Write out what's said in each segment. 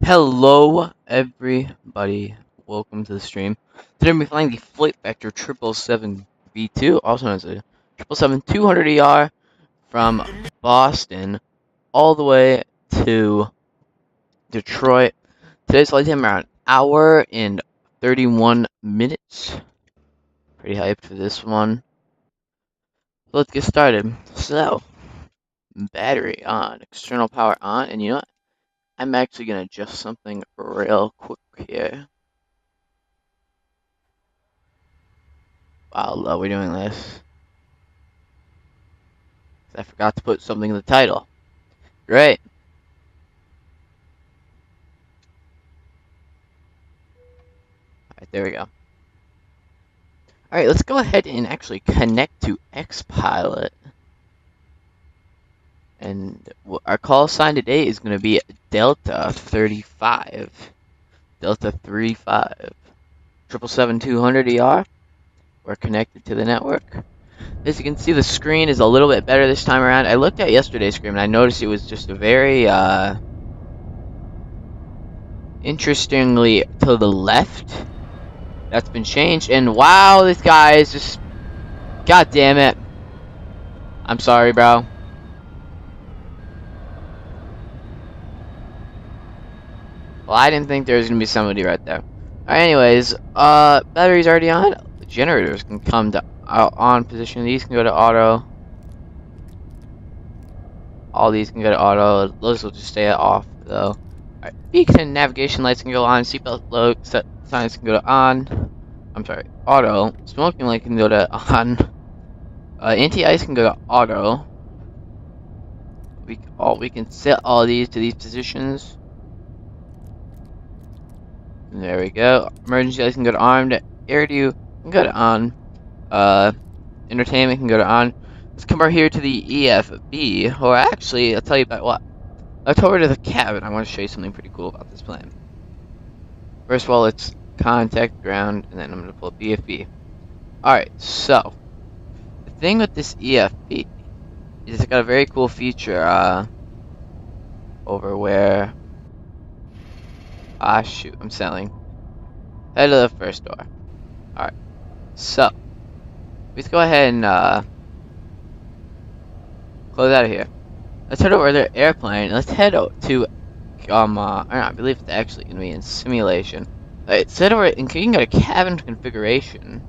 Hello, everybody. Welcome to the stream. Today we're flying the Flight Vector 777 V2, also known as a 777-200ER, from Boston all the way to Detroit. Today's flight time around an hour and 31 minutes. Pretty hyped for this one. Let's get started. So, battery on, external power on, and you know what? I'm actually going to adjust something real quick here. While we're doing this, I forgot to put something in the title. Great. Alright, there we go. Alright, let's go ahead and actually connect to XPilot. And our call sign today is going to be Delta 35. Delta 35. 777-200ER. We're connected to the network. As you can see, the screen is a little bit better this time around. I looked at yesterday's screen and I noticed it was just a very, interestingly to the left. That's been changed. And wow, this guy is just... God damn it. I'm sorry, bro. Well, I didn't think there was going to be somebody right there. Alright, anyways, battery's already on. The generators can come to on position. These can go to auto. All these can go to auto. Those will just stay off, though. Alright, beacon and navigation lights can go on. Seatbelt load signs can go to on. I'm sorry, auto. Smoking light can go to on. Anti-ice can go to auto. We can set all these to these positions. And there we go. Emergency lights can go to armed. Air view can go to on. Entertainment can go to on. Let's come over here to the EFB. Or actually, I'll tell you about what. Let's go over to the cabin. I want to show you something pretty cool about this plane. First of all, let's contact ground, and then I'm going to pull up EFB. Alright, so the thing with this EFB is it's got a very cool feature over where shoot, I'm selling. Head to the first door. Alright, so let's go ahead and close out of here. Let's head over to the airplane. Let's head to I believe it's actually gonna be in simulation. Let's head over and you can go to cabin configuration.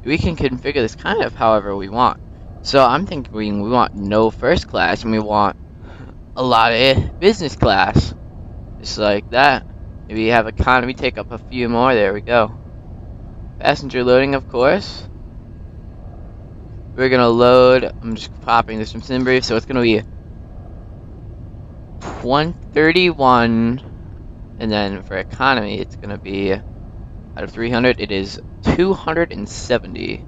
We can configure this kind of however we want. So I'm thinking we want no first class and we want a lot of business class. Just like that. Maybe you have economy take up a few more. There we go. Passenger loading, of course. We're gonna load. I'm just popping this from SimBrief, so it's gonna be 131, and then for economy, it's gonna be out of 300. It is 270.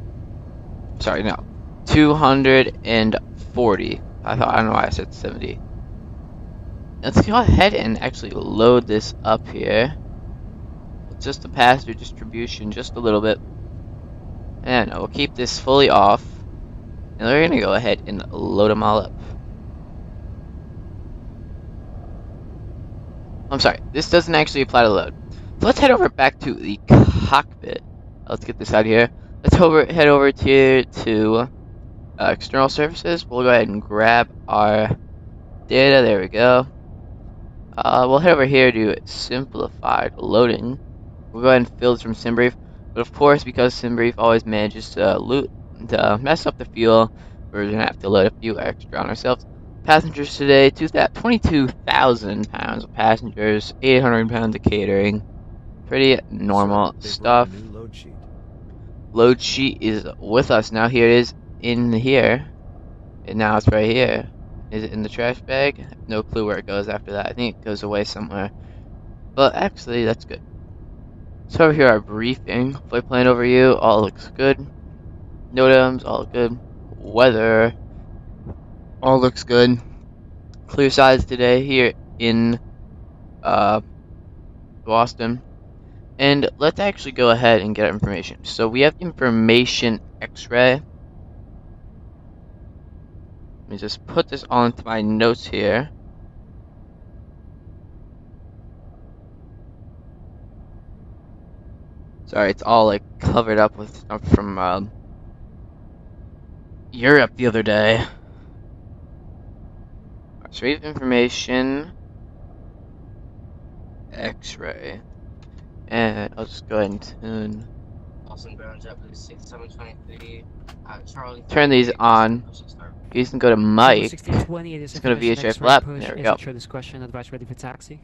Sorry, no, 240. I don't know why I said 70. Let's go ahead and actually load this up here. It's just a passenger distribution, just a little bit. And we'll keep this fully off. And we're going to go ahead and load them all up. I'm sorry, this doesn't actually apply to load. So let's head over back to the cockpit. Let's get this out of here. Let's head over here to external services. We'll go ahead and grab our data. There we go. We'll head over here to simplified loading. We'll go ahead and fill this from SimBrief. But of course, because SimBrief always manages to mess up the fuel, we're going to have to load a few extra on ourselves. Passengers today, 22,000 pounds of passengers, 800 pounds of catering. Pretty normal stuff. Load sheet is with us now. Here it is in here. And now it's right here. Is it in the trash bag? I have no clue where it goes after that. I think it goes away somewhere. But actually, that's good. So over here, our briefing. Flight plan overview. All looks good. NOTAMs, all good. Weather. All looks good. Clear skies today here in Boston. And let's actually go ahead and get our information. So we have information X-ray. Let me just put this all into my notes here. Sorry, it's all like covered up with stuff from Europe the other day. Retrieve information. X-ray. And I'll just go ahead and tune. Turn these on. You can go to Mike. It's going to VHF lap. There we go. Discretion, advice ready for taxi.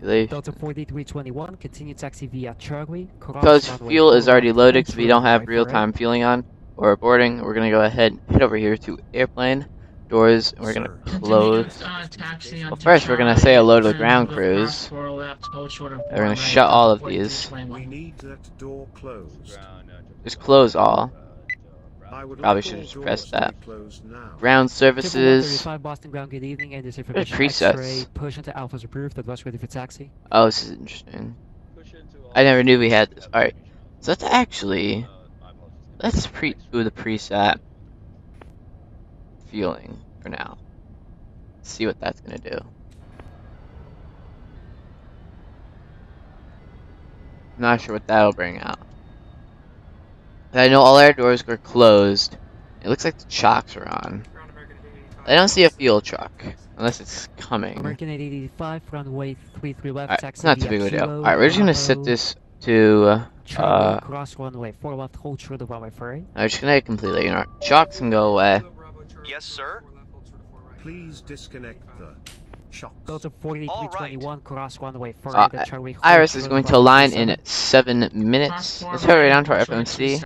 Delta 4321, continue taxi via Charlie. Because fuel is already loaded, because we don't have real-time fueling on or boarding, we're going to go ahead and head over here to airplane. Doors, and we're going to close. Well, first we're going to say hello to the ground crews. We're going to shut all of these. We need that door closed. Just close all. Probably should have just pressed that. Ground services. Presets. Push into Alpha's approved. Advice ready for taxi. Oh, this is interesting. I never knew we had this. Alright. So let's actually... Let's do the preset fueling for now. See what that's gonna do. Not sure what that'll bring out. I know all our doors were closed. It looks like the chocks are on. I don't see a fuel truck unless it's coming. American 885, runway 33 left. Alright, Taxi it's not too big of a deal. Kilo, Alright, we're just gonna set this to cross runway 4 left, hold true to runway 3. I'm just gonna completely ignore. Chocks can go away. Yes, sir. Please disconnect the shocks. Delta 4321, cross runway 4. Iris is going to align in 7 minutes. Let's hurry down to our FMC.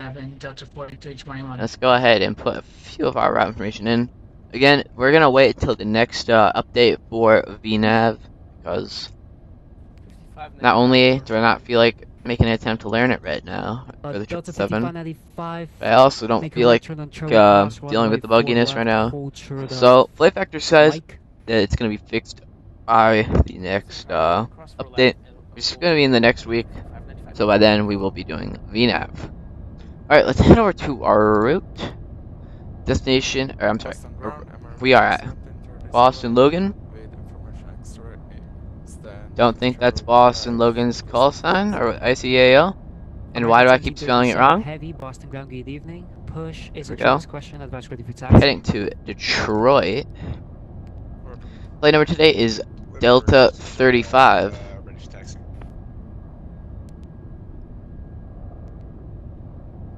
Let's go ahead and put a few of our route information in. Again, we're gonna wait till the next update for VNav, because not only do I not feel like making an attempt to learn it right now for the 777, but I also don't feel like dealing with the bugginess right now. So Flight Factor says that it's gonna be fixed by the next update, which is gonna be in the next week. So by then we will be doing VNav. Alright, let's head over to our route. Destination, or I'm sorry, we are at Boston Logan. Don't think that's Boston Logan's call sign or ICAO. And why do I keep spelling it wrong? Heavy Boston ground, good evening. Push is There we go. Question, advice ready for taxi. Heading to Detroit. Flight number today is Delta 35.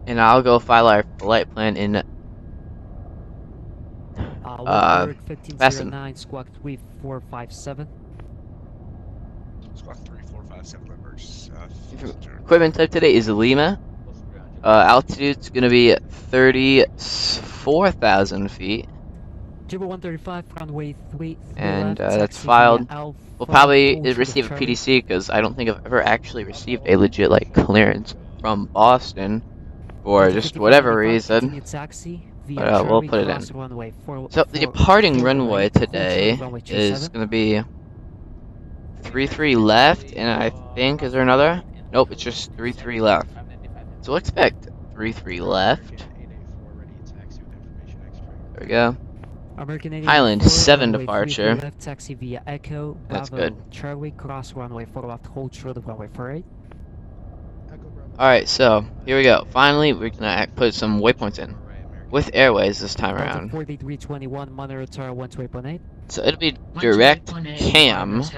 And I'll go file our flight plan in VATSIM. Squawk 3457. Squawk 3457 emerges. Equipment type today is Lima. Altitude's gonna be 34,000 feet. 135, runway 3. And that's filed. We'll probably receive a PDC because I don't think I've ever actually received a legit like clearance from Boston for just whatever reason. But we'll put it in. So the departing runway today is gonna be 33 left, and I think, is there another? Nope, it's just 33 left. So we'll expect 33 left. There we go. Highland 7 departure. Left, taxi via Echo, That's Bravo, good. Charlie, cross runway 4 left, hold true to runway 3. Alright, so here we go. Finally, we're gonna put some waypoints in. With airways this time around. 4321, monitor tower 128.8. So it'll be direct cam. And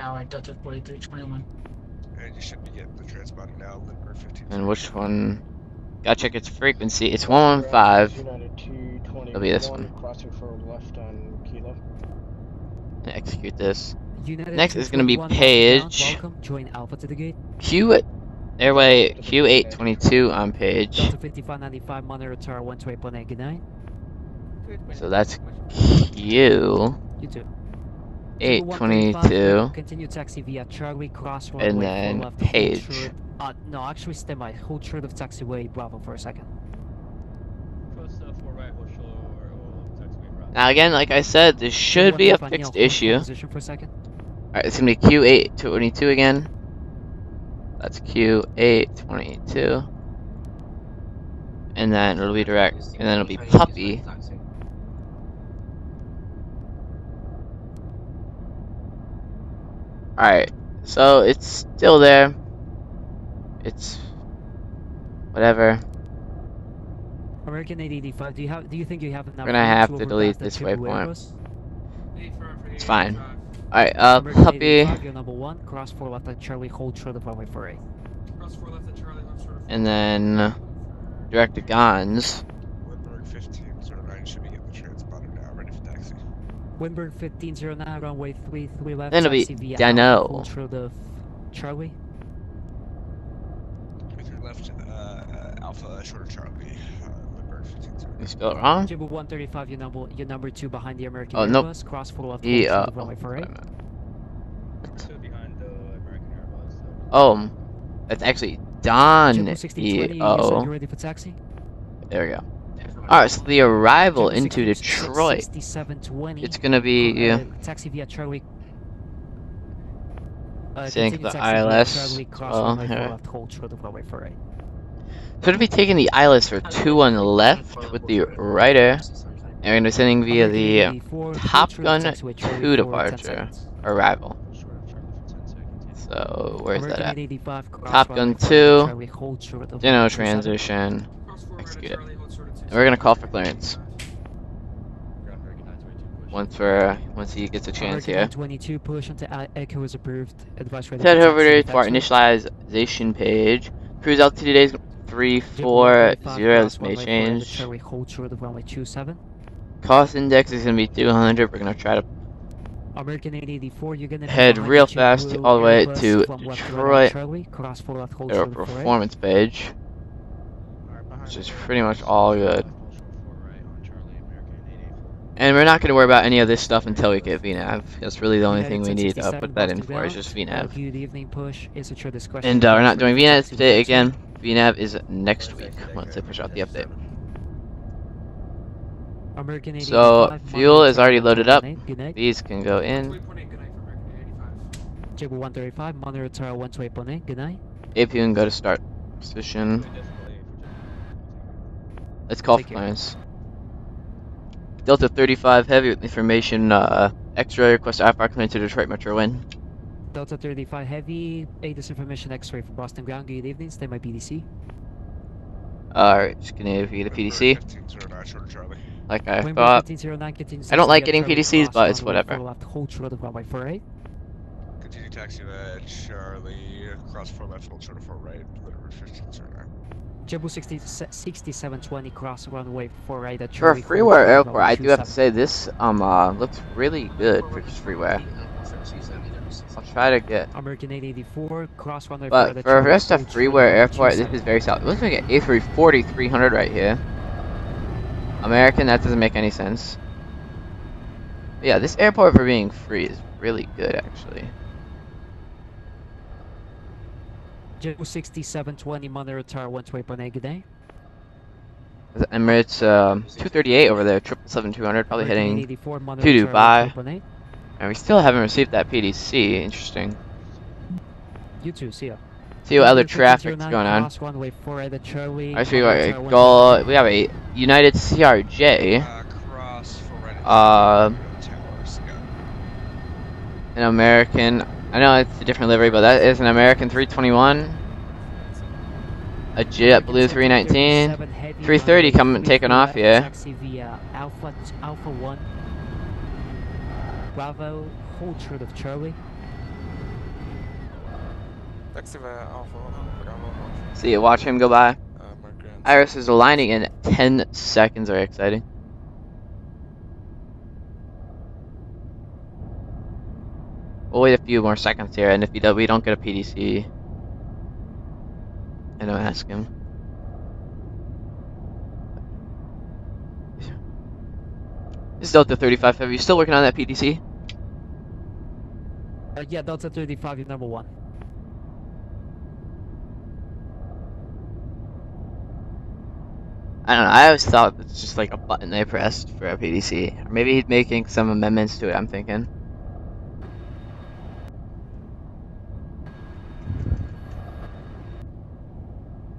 you should be getting the transponder now. And which one? Gotta check its frequency. It's 115. It'll be this one. And execute this. Next is gonna be page Airway Q822 on page. Delta 5595, monitor tower 128.8. Good night. So that's Q822. Continue taxi via Charlie, cross And runway then 4 left, page. hold short. No, actually stand by. Hold short of taxiway Bravo for a second. Now again, like I said, this should be a fixed issue. For a second. Alright, it's gonna be Q822 again. That's Q822. And then it'll be direct. And then it'll be puppy. Alright, So it's still there. It's whatever. American 885, do you think you have enough We're gonna room have to overpass delete that this triple waypoint. Airbus? It's fine. Alright, American puppy. 885, you're number 1, cross 4 left at Charlie, hold short of runway 48. Cross 4 left at Charlie, left short of And then direct to Gons. Windberg 1509 should be getting the transponder now, ready for taxi. Windberg 1509, runway 33 left, Then it'll be taxi via Dano. Alpha, hold short of Charlie. 23 left, Alpha, short of Charlie, Windberg 1509. You spelled it wrong? Jibu 135, you're number 2 behind the American Oh, nope. Airbus, cross 4 left, The, hold short of runway 48. behind the American Airbus. Oh, that's actually Don Jibu 1620, you said E-O. you're ready for taxi? There we go. Alright, so the arrival into Detroit, 6720. it's gonna be taxi via Charlie. Sync continue the taxi via ILS Charlie, as cross well, runway 4 here. left, hold short of runway 48. So it'll be taking the ILS for 2 on the left with the rider, and we're gonna be sending via the American 84, Top hold short of Gun taxiway 2 Charlie for 10 departure seconds. arrival. Short of Charlie for 10 seconds. So where's that American at? 885, cross Top runway Gun 4 2, Charlie, hold short of Dino runway 27. transition, Cross 4 right at execute it. Charlie, hold short of 2. And we're gonna call for clearance Ground American 922 push. once he gets a chance American here. 922, push until Echo is approved. Advice ready Head for over taxi, to our taxiway. initialization page. Cruise altitude days 340. This may change. Charlie, hold short of runway 27. Cost index is gonna be 200. We're gonna try to American 884, you're gonna be head behind real the fast JetBlue all the way Airbus to from left to right on Detroit. Charlie, cross 4 left, hold Our short of 48. performance page, Alright, behind which is the pretty much Airbus, all short good. left, hold short 4 right on Charlie, American 884. And we're not gonna worry about any of this stuff until we get VNAV. That's really the only United thing we need to 1067, put that in Boston for. Is ground. just VNAV. Good evening, push. Is at your discretion. And we're not Advice doing ready for VNAV taxi, today taxi. again. VNAV is next week once they push out the update. American 885, So fuel is already loaded up. Good night. These can go in. 2.8, good night for American 885. JetBlue 135, monitor tower 128.8. Good night. AP can go to start position. Let's call for Take care. clearance. Delta 35 heavy with information. X-ray request IFR clearance to Detroit Metro Wind. Delta 35 heavy, ADIS information X-ray for Boston ground. Good evening. Stay my PDC. Alright, just gonna be the PDC. 1509 short of Charlie. Like I Windward thought. 1509 continues I don't taxi like via getting Charlie, PDCs, cross but it's runway whatever. 4 left, hold short of runway 48. Continue taxi at Charlie, cross 4 left, hold short of 4 right, Windberg 1509. JetBlue 6720 cross runway 4 right at For a Charlie. freeware airport, I do have to say this looks really good for just freeware. I'll try to get. American 884 cross runway 4 But right at for Charlie, rest of hold short freeware runway airport, this 27. is very solid. Looks like an A340 300 right here. American, that doesn't make any sense. But yeah, this airport for being free is really good actually. JetBlue 6720 monitor tower 128.8. Good day. The Emirates 238 over there, 777-200, probably American heading 884 to monitor tower Dubai. 128.8. And we still haven't received that PDC. Interesting. You too. See ya. See what other Windward traffic's 1509 going on. cross runway 4 right at Charlie. I see monitor a tower goal. We have a United CRJ, Cross 4 right at Uh, Towers, yeah. an American. I know it's a different livery, but that is an American 321. A JetBlue 319. 330 coming taking off here. Taxi via Alpha 1. Bravo, hold short of Charlie. Taxi via Alpha, Bravo, See, watch him go by. American. Iris is aligning in 10 seconds. Very exciting. We'll wait a few more seconds here, and if we don't get a PDC, and I'll ask him. This is Delta 35 Heavy. You still working on that PDC? Yeah, Delta 35 is number 1. I don't know. I always thought it's just like a button they pressed for a PDC. Or maybe he's making some amendments to it, I'm thinking.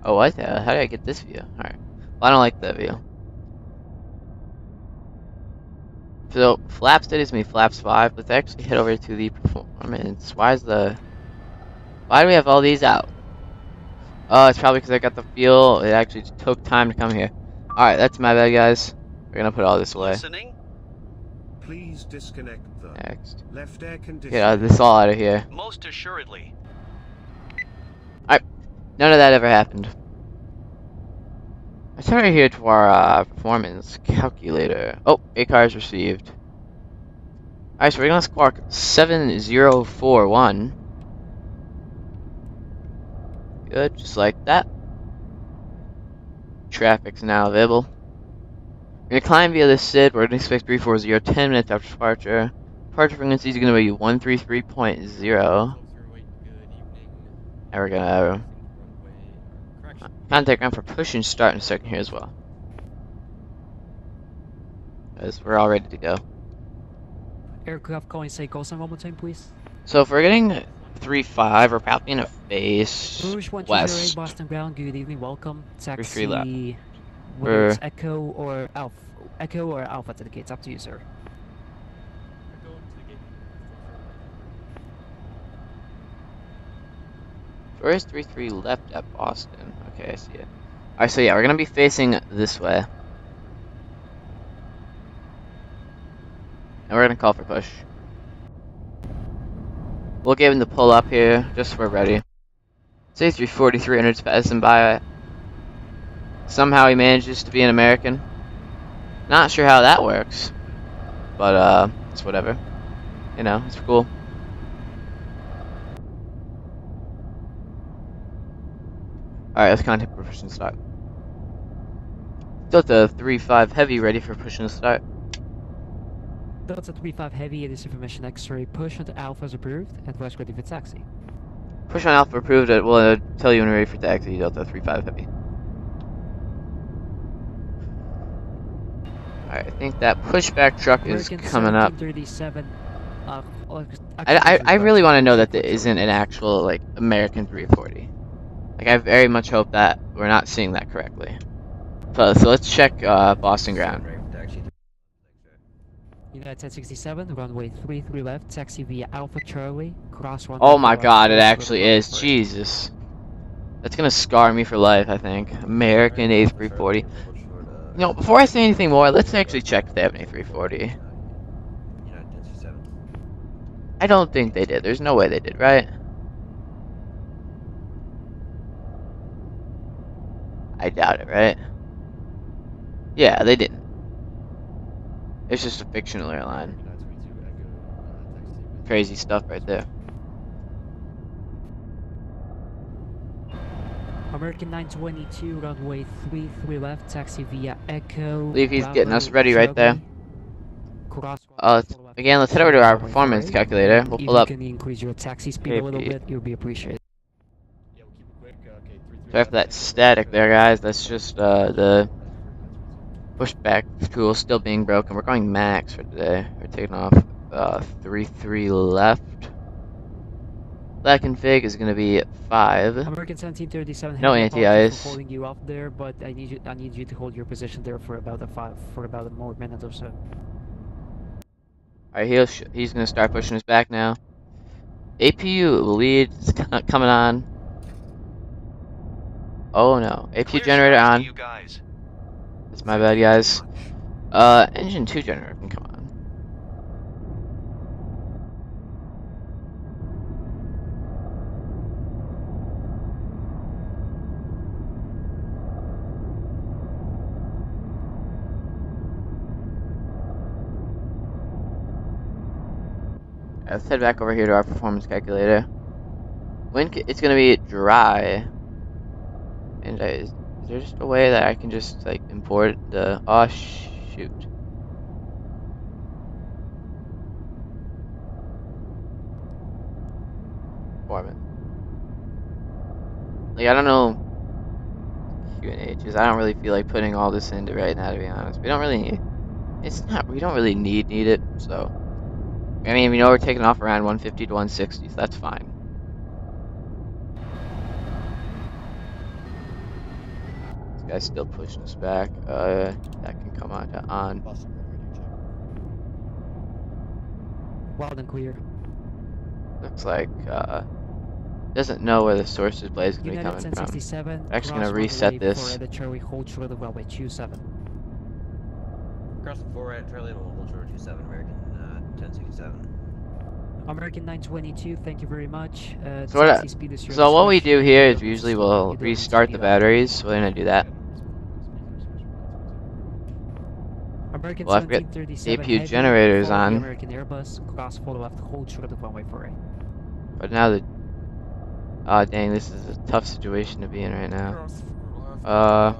Oh, what? How did I get this view? Alright. Well, I don't like that view. So, flaps that is me, flaps 5. Let's actually head over to the performance. Why is the Why do we have all these out? Oh, it's probably because I got the fuel. It actually took time to come here. Alright, that's my bad, guys. We're gonna put all this away. Listening. Please disconnect the Next. left air conditioner. Get this all out of here. Most assuredly. Alright, none of that ever happened. Let's turn right here to our performance calculator. Oh, 8 cars received. Alright, so we're gonna squawk 7041. Good, just like that. Traffic's now available. We're gonna climb via the SID. We're gonna expect 340 10 minutes after departure. Departure frequency is gonna be 133.0. And we're gonna contact ground for push and start in a second here as well. Because we're all ready to go. Aircraft calling say call sign one more time, please. So if we're getting 3-5, we're probably gonna face Rouge 1208 west. Boston ground. Good evening, welcome. 3-3 left. Taxi. Whether it's Echo or Alpha to the gates. Up to you, sir. Where is 3-3 left at Boston? Okay, I see it. Alright, so yeah, we're gonna be facing this way. And we're gonna call for push. We'll give him the pull up here, just so we're ready. Say 340, 300's passing by. Somehow he manages to be an American. Not sure how that works. But, it's whatever. You know, it's cool. Alright, let's contact for push and start. Delta 3-5 Heavy ready for push and start. Delta 3-5 Heavy, it is information X-ray. Push onto Alpha is approved, and West ready for taxi. Push on Alpha approved. We'll tell you when we're ready for taxi. Delta 3-5 Heavy. Alright, I think that pushback truck is American coming up. 1737. I really want to know that there isn't an actual, like, American 340. Like, I very much hope that we're not seeing that correctly. So let's check Boston ground. United 1067, runway 33 left, taxi via Alpha Charlie, cross runway. Oh my god, it actually is. Jesus. That's gonna scar me for life, I think. American A340. You know, before I say anything more, let's actually check if they have an A340. I don't think they did. There's no way they did, right? I doubt it, right? Yeah, they didn't. It's just a fictional airline. Crazy stuff right there. American 922, runway 33 left, taxi via Echo. I believe he's getting us ready right there. Again, let's head over to our performance calculator. We'll pull up. Can you increase your taxi speed a little bit? It would be appreciated. Sorry for that static there, guys. That's just the pushback tool still being broken. We're going max for today. We're taking off 3-3 left. That config is going to be 5. American 1737. No anti-ice. Holding you up there, but I need you to hold your position there for about a more minute or so. Alright, he's going to start pushing us back now. APU lead is coming on. Oh no, APU generator on. That's my bad, guys. Engine 2 generator can come on. Let's head back over here to our performance calculator. It's gonna be dry. And is there just a way that I can just like import the? Oh shoot! Format. Like I don't know. Q&H's. I don't really feel like putting all this into right now, to be honest. We don't really need. It's not. We don't really need it. So. I mean, we know we're taking off around 150 to 160, so that's fine. This guy's still pushing us back. That can come on to on. Loud and clear. Looks like Doesn't know where the source display is going to be United coming from. 1067. We're actually going to cross reset runway this. 4 right at Charlie, hold short of runway 27. Crossing 4 right, Charlie, we'll hold short 27, American 1067. American 922, thank you very much. So what taxi speed is your So what we discretion. do here You is don't usually need to- we'll you don't need to restart the speed up. batteries. So we're going to do that. American Well, I forget 1737 APU heavy, generators follow the on. American Airbus, cross 4 left, hold short of runway 48. But now the... Oh, dang, this is a tough situation to be in right now. Cross 4 left.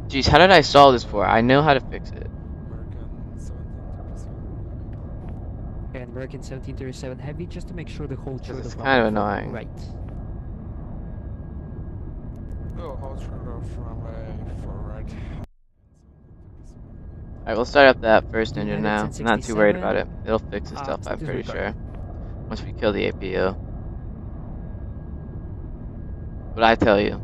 Geez, how did I solve this before? I know how to fix it. American 1737. And American 1737 heavy, just to make sure the hold short It's of kind of runway annoying. right. Oh, hold short of runway 4 right. Alright, we'll start up that first engine now. United I'm not too worried 1067. about it. It'll fix itself, I'm pretty disregard. sure. Once we kill the APU. But I tell you,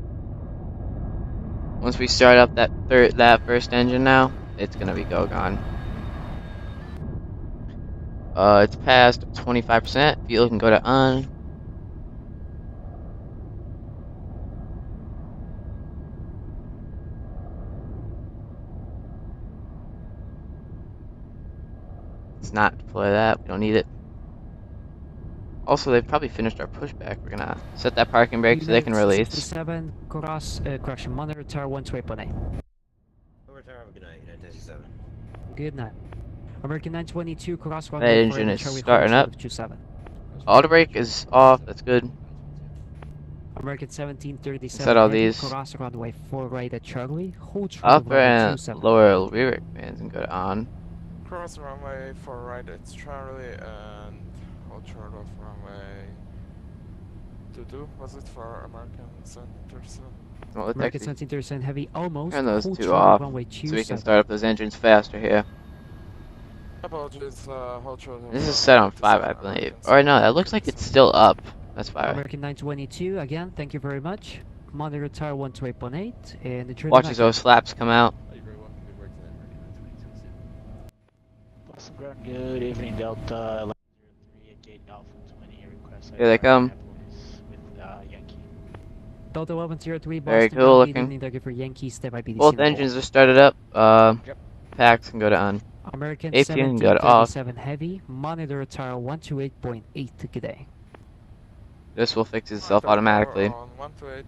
once we start up that first engine now, it's gonna be gone. It's past 25%. Fuel can go to on. Let's not deploy that. We don't need it. Also, they've probably finished our pushback. We're gonna set that parking brake so they can release. 67, cross, correction, monitor tower 128.8. Over tower, have a good night, United 1067. Good night. American 922, cross That runway engine 4 is Charlie, starting hold up. short of 27. Auto brake is off. That's good. American 1737 Set all heavy, these. cross runway 4 right at Charlie, hold short of Upper runway and 27. lower rear fans and go to on. Cross runway 4 right, it's Charlie, and hold short of runway 22. Was it for American 1737? Well, let's American actually 1737 heavy, almost, turn those hold two short off of runway so we 27. can start up those engines faster here. Apologies, hold short of This is runway set on 5, I 27, believe. American Or no, that looks like it's 1737. still up. That's 5. American 922, again, thank you very much. Monitor tower 128.8, and the journey Watch back. as those flaps come out. Boston ground, good evening, Delta 1103 gate Alpha 20 request. Here they come. With Yankee. Delta 1103, Very Boston cool ground, looking. leading target for Yankees, step by BDC. Both engines are started up. Packs can go to on. American APU can go to off. 1737 heavy, monitor tower 128.8 today. This will fix itself Tower automatically. On 128.8,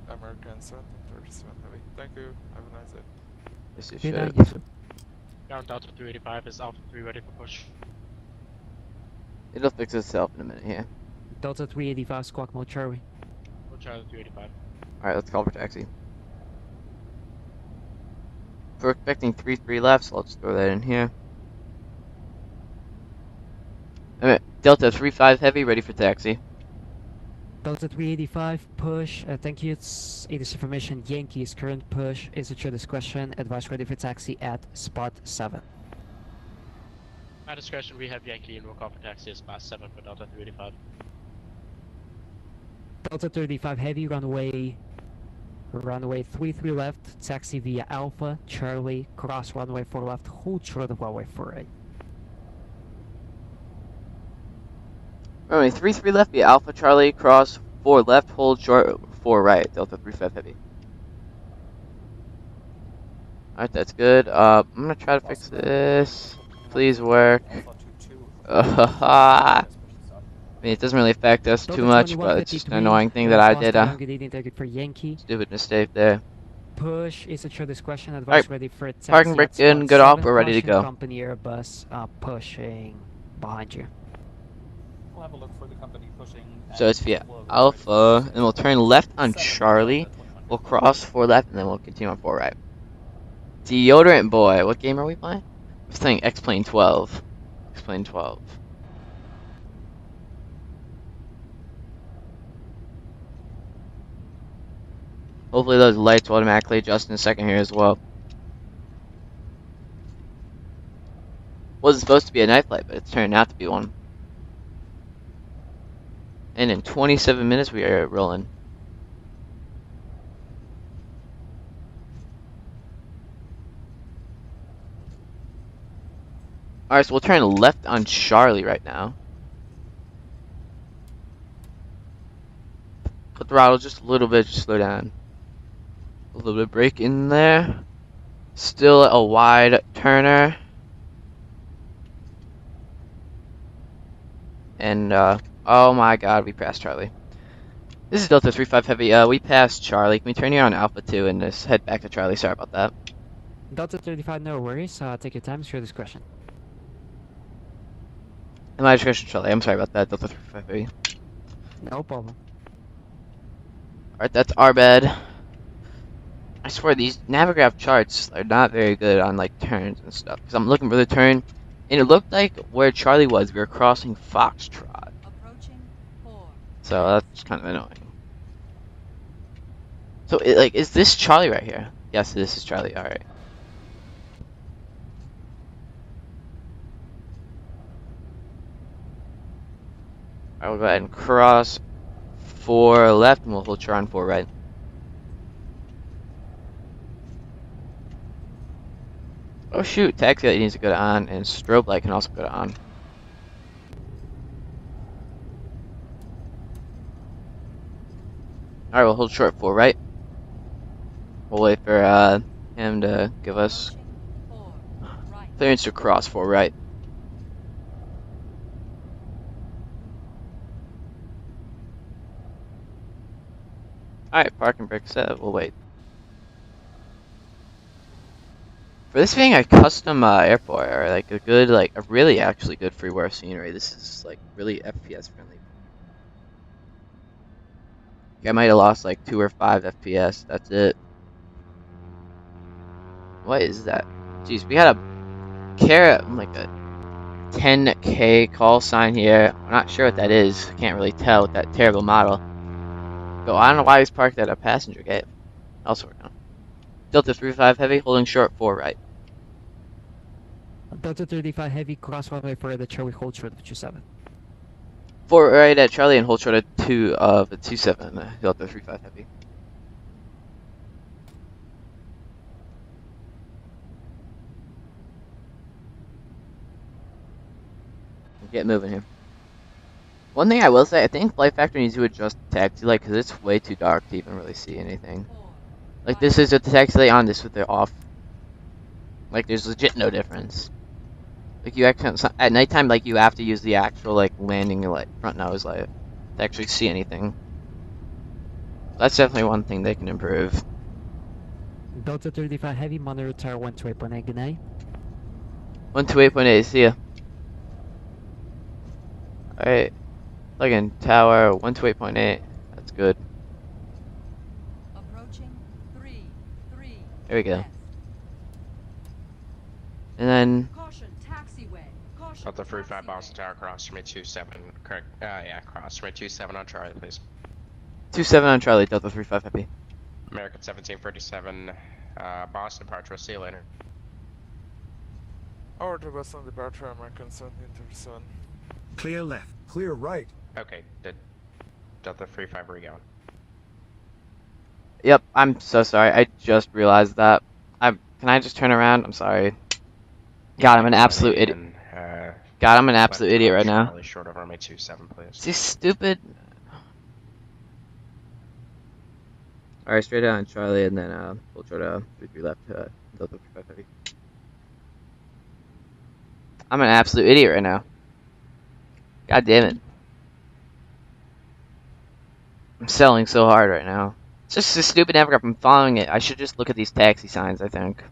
American 1737 heavy. Thank you, have a nice day. This is Good should. night. Ground Delta 385 is Alpha 3 ready for push. It'll fix itself in a minute here. Delta 385, squawk mode Charlie. Hold Charlie 385. Alright, let's call for taxi. We're expecting 3-3 left, so let's throw that in here. Alright, Delta 35 heavy, ready for taxi. Delta 385, push. Thank you. It's information. Yankees current push is at your discretion. Advice ready for taxi at spot 7. At discretion, we have Yankee and we'll call for taxi at spot 7 for Delta 385. Delta 35 heavy, runway 33 left, taxi via Alpha, Charlie, cross runway 4 left, hold short of runway 48. Runway 33 left via Alpha Charlie, cross 4 left, hold short 4 right, Delta 35 heavy. Alright, that's good. I'm gonna try to fix this. Please work. I mean, it doesn't really affect us too much, but it's just an annoying thing that I did. For Yankee. Stupid mistake there. Push is at your discretion. Advice ready for taxi. Parking brake at in, spot good off, 7. we're ready to Caution, go. Company Airbus pushing behind you. We'll have a look for the company pushing. So it's via Alpha, and we'll turn left on Charlie. We'll cross 4 left, and then we'll continue on 4 right. Deodorant boy, what game are we playing? I was playing X-Plane 12. X-Plane 12. Hopefully those lights will automatically adjust in a second here as well. Wasn't supposed to be a night light, but it's turning out to be one. And in 27 minutes we are rolling. Alright, so we'll turn left on Charlie right now. throttle just a little bit, just slow down. A little bit of brake in there. Still a wide turner. And, oh my god, we passed Charlie. This is Delta 35 Heavy. We passed Charlie. Can we turn here on Alpha 2 and just head back to Charlie? Sorry about that. Delta 35, no worries. Take your time, it's your discretion. And my discretion, Charlie. I'm sorry about that, Delta 35 Heavy. No problem. Alright, that's our bed. I swear, these Navigraph charts are not very good on, like, turns and stuff. Because I'm looking for the turn, and it looked like where Charlie was, we were crossing Foxtrot. So that's kind of annoying. So, like, is this Charlie right here? Yes, this is Charlie. Alright. Alright, we'll go ahead and cross 4 left, and we'll hold short on 4 right. Oh shoot, taxi light needs to go to on, and strobe light can also go to on. Alright, we'll hold short 4 right. We'll wait for him to give us clearance to cross 4 right. Alright, parking brake set, we'll wait. For this being a custom airport, or like a good, like a really actually good freeware scenery, this is like really FPS friendly. I might have lost like 2 or 5 FPS, that's it. What is that? Jeez, we had like a 10K call sign here. I'm not sure what that is. I can't really tell with that terrible model. But I don't know why he's parked at a passenger gate. Elsewhere now. Delta 35 Heavy, holding short 4 right. Delta 35 Heavy, cross runway for the Charlie, hold short of 27. 4 right at Charlie and hold short at 27, Delta 35 Heavy. Get moving here. One thing I will say, I think Flight Factory needs to adjust the taxi light because it's way too dark to even really see anything. Like this is with the taxi light on, this with it off. Like there's legit no difference. Like you actually, at nighttime, like you have to use the actual like landing light, front nose light, to actually see anything. That's definitely one thing they can improve. Delta 35 Heavy, monitor tower 128.8, good night. 128.8, see ya. Alright, plug in tower 128.8, that's good. Approaching 3. There we go. And then Caution, taxiway. Caution. Delta 35 Boston Tower, cross from 27, correct, yeah, cross from 27 on Charlie, please. 27 on Charlie, Delta 35 Heavy. American 1747, Boston departure, see you later. Over to Boston departure, American 1737. Clear left. Clear right. Okay, Delta 35, where are you going? Yep, I'm so sorry, I just realized that. Can I just turn around? I'm sorry. God, I'm an absolute idiot. God, I'm an absolute idiot right now. Charlie, short of runway 27, please. Is he stupid? Alright, straight out on Charlie, and then we'll try to 33 left, Delta 35 Heavy. I'm an absolute idiot right now. God damn it. I'm selling so hard right now. It's just a stupid Navigraph. I'm following it. I should just look at these taxi signs, I think.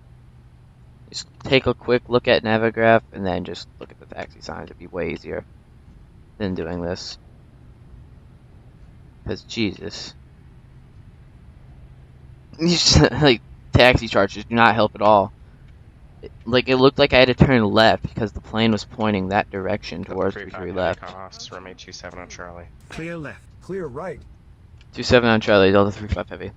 Just take a quick look at Navigraph, and then just look at the taxi signs. It'd be way easier than doing this. Because, Jesus. These, like, taxi charts do not help at all. Like, it looked like I had to turn left because the plane was pointing that direction towards 33 left. Runway 27 on Charlie. Clear left. Clear right. 27 on Charlie, Delta 35 Heavy.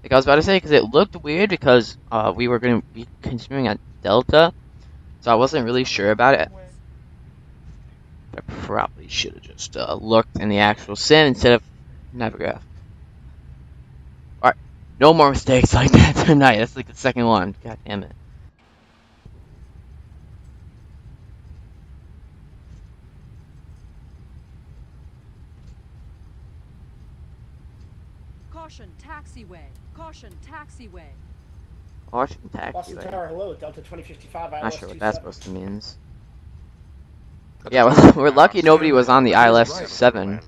Like I was about to say, because it looked weird because we were going to be continuing at Delta, so I wasn't really sure about it. I probably should have just looked in the actual sim instead of Navigraph. Alright, no more mistakes like that tonight. That's like the second one. God damn it. Caution, taxiway. Caution, taxiway. Caution Boston taxiway. Tower, hello, Delta 2055, Not sure what that's supposed to mean. Delta Yeah, well, 25 we're lucky nobody was on the Clear ILS right. 7.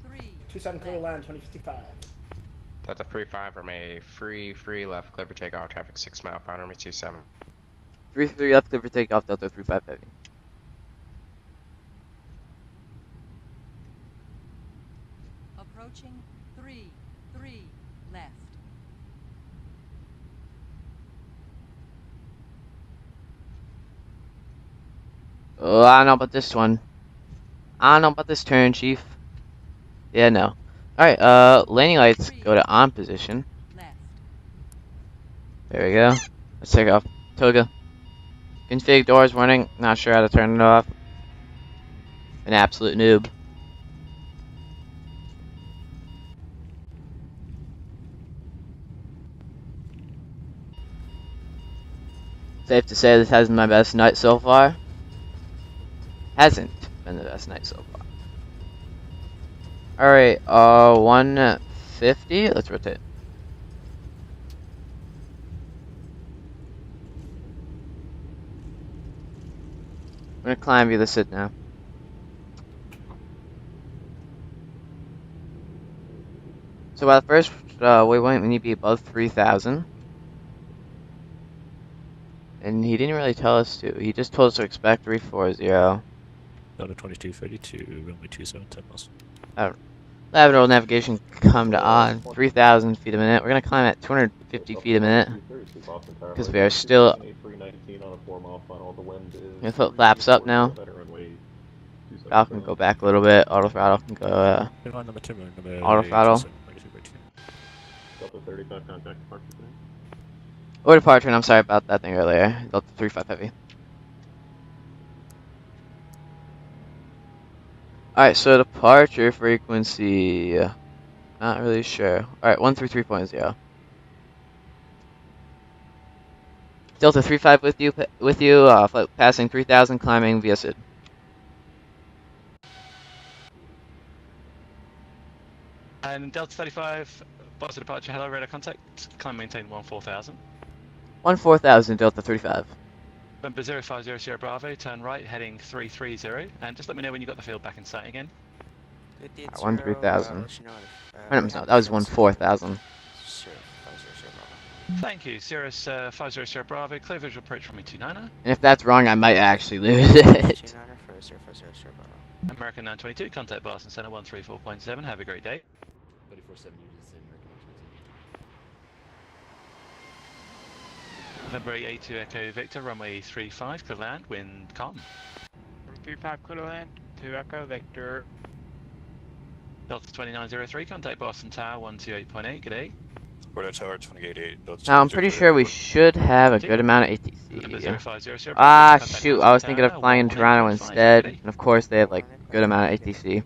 27 clear land 2055. Delta 35 from a free left, clear for takeoff, traffic 6 mile, pound runway 27. 3-3 left, clear for takeoff, Delta 35 heavy. Approaching 3 left. Oh, I don't know about this one. I don't know about this turn, Chief. Yeah, no. Alright, landing lights go to on position. Left. There we go. Let's take off. Toga. Config doors warning. Not sure how to turn it off. An absolute noob. Safe to say this hasn't been my best night so far. Hasn't been the best night so far. Alright, 150. Let's rotate. I'm gonna climb via the sit now. So by the first waypoint, we need to be above 3,000. And he didn't really tell us to. He just told us to expect 340. Delta 2232, runway 27, 10 miles. Lateral navigation come to on. 3,000 feet a minute. We're gonna climb at 250 feet a minute. Because we are still. Gonna put flaps up now. Falcon go back a little bit. Auto throttle can go. Auto throttle. Delta 35 contact departure. Or departure, and I'm sorry about that thing earlier. Delta 35 heavy. Alright, so departure frequency. Not really sure. Alright, 133.0. Delta 35 with you, flight passing 3,000, climbing via SID. And Delta 35, Boston departure, hello, radar contact, climb maintain 14,000. 14,000, Delta 35. November 0500 Bravo, turn right, heading 330, and just let me know when you got the field back in sight again. 13,000. No, that was 14,000. Thank you, 0500 Bravo, clear visual approach from me 29er. And if that's wrong, I might actually lose it. American 922, contact Boston Center 134.7, have a great day. 34.7 November 82 Echo Victor, runway 35, clear land, wind calm. 35 clear land, 2 Echo Victor. Delta 2903, contact Boston Tower 128.8, good day. Border Tower 28.8. Now, I'm pretty sure we should have a good amount of ATC. Ah, shoot, I was thinking of flying in Toronto instead. And of course, they have like a good amount of ATC. I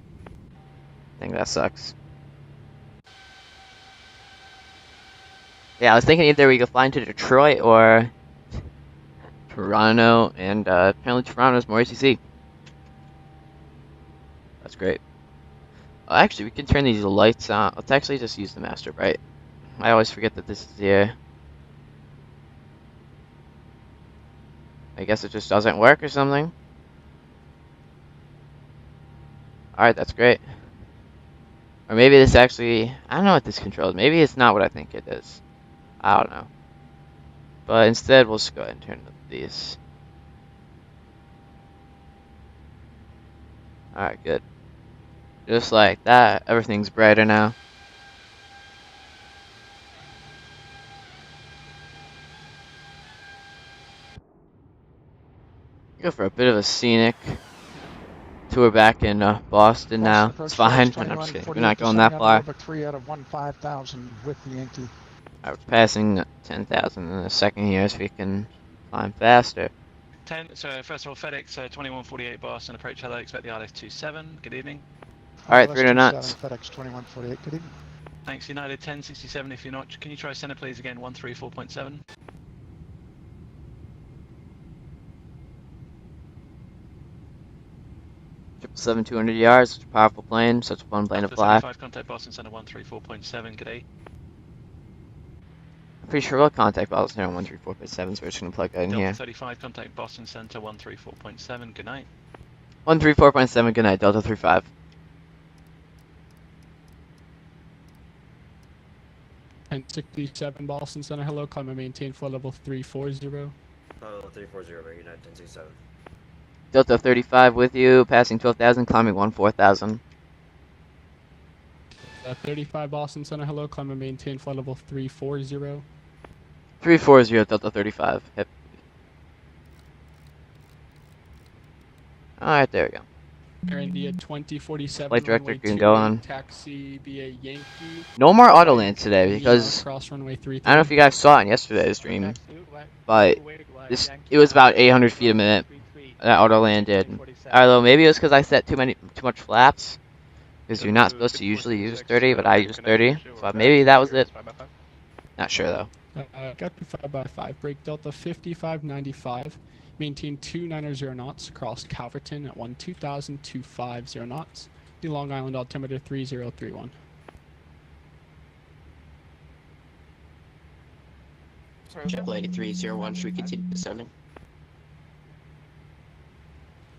think that sucks. Yeah, I was thinking either we could fly into Detroit or Toronto, and apparently Toronto's more ATC. That's great. Oh, actually, we can turn these lights on. Let's actually just use the master bright. I always forget that this is here. I guess it just doesn't work or something. Alright, that's great. Or maybe this actually... I don't know what this controls. Maybe it's not what I think it is. I don't know. But instead, we'll just go ahead and turn these. Alright, good. Just like that, everything's brighter now. Go for a bit of a scenic tour back in Boston now. It's fine. I'm just kidding. We're not going that far. 3 out of 15,000 with the Yankee. We're passing 10,000 in a second here, so we can climb faster. 10, so first of all, FedEx 2148 Boston, approach hello, expect the ILS-27, good evening. Alright, 300 knots. FedEx 2148, good evening. Thanks, United 1067 if you're not. Can you try center please again, 134.7? Seven 200 yards, such a powerful plane, such a fun plane to fly. 75, contact Boston Center 134.7, good day. pretty sure we'll contact Boston Center on 134.7, so we're just gonna plug that in Delta here. 35, contact Boston Center 134.7. Good night. 134.7, good night, Delta 35. And 67 Boston Center, hello, climb and maintain flight level 340. Level 340, American United 1067. Delta 35 with you, passing 12,000, climbing 14,000. 35 Boston Center, hello, climb and maintain flight level 340. 340, Delta 35. Yep. Alright, there we go. Air India 2047. Flight director runway can go 28, on. Taxi via Yankee. No more auto land today because Cross runway 33. I don't know if you guys saw it in yesterday's stream, but it was about 800 feet a minute that auto land did. Although maybe it was because I set too much flaps, because you're not supposed to usually use 30, but I use 30, so maybe that was it. Not sure though. Got 5x5, break Delta 5595, maintain 290 knots across Calverton at 12,250 knots, the Long Island altimeter 3031. JetBlue 8301, should we continue descending?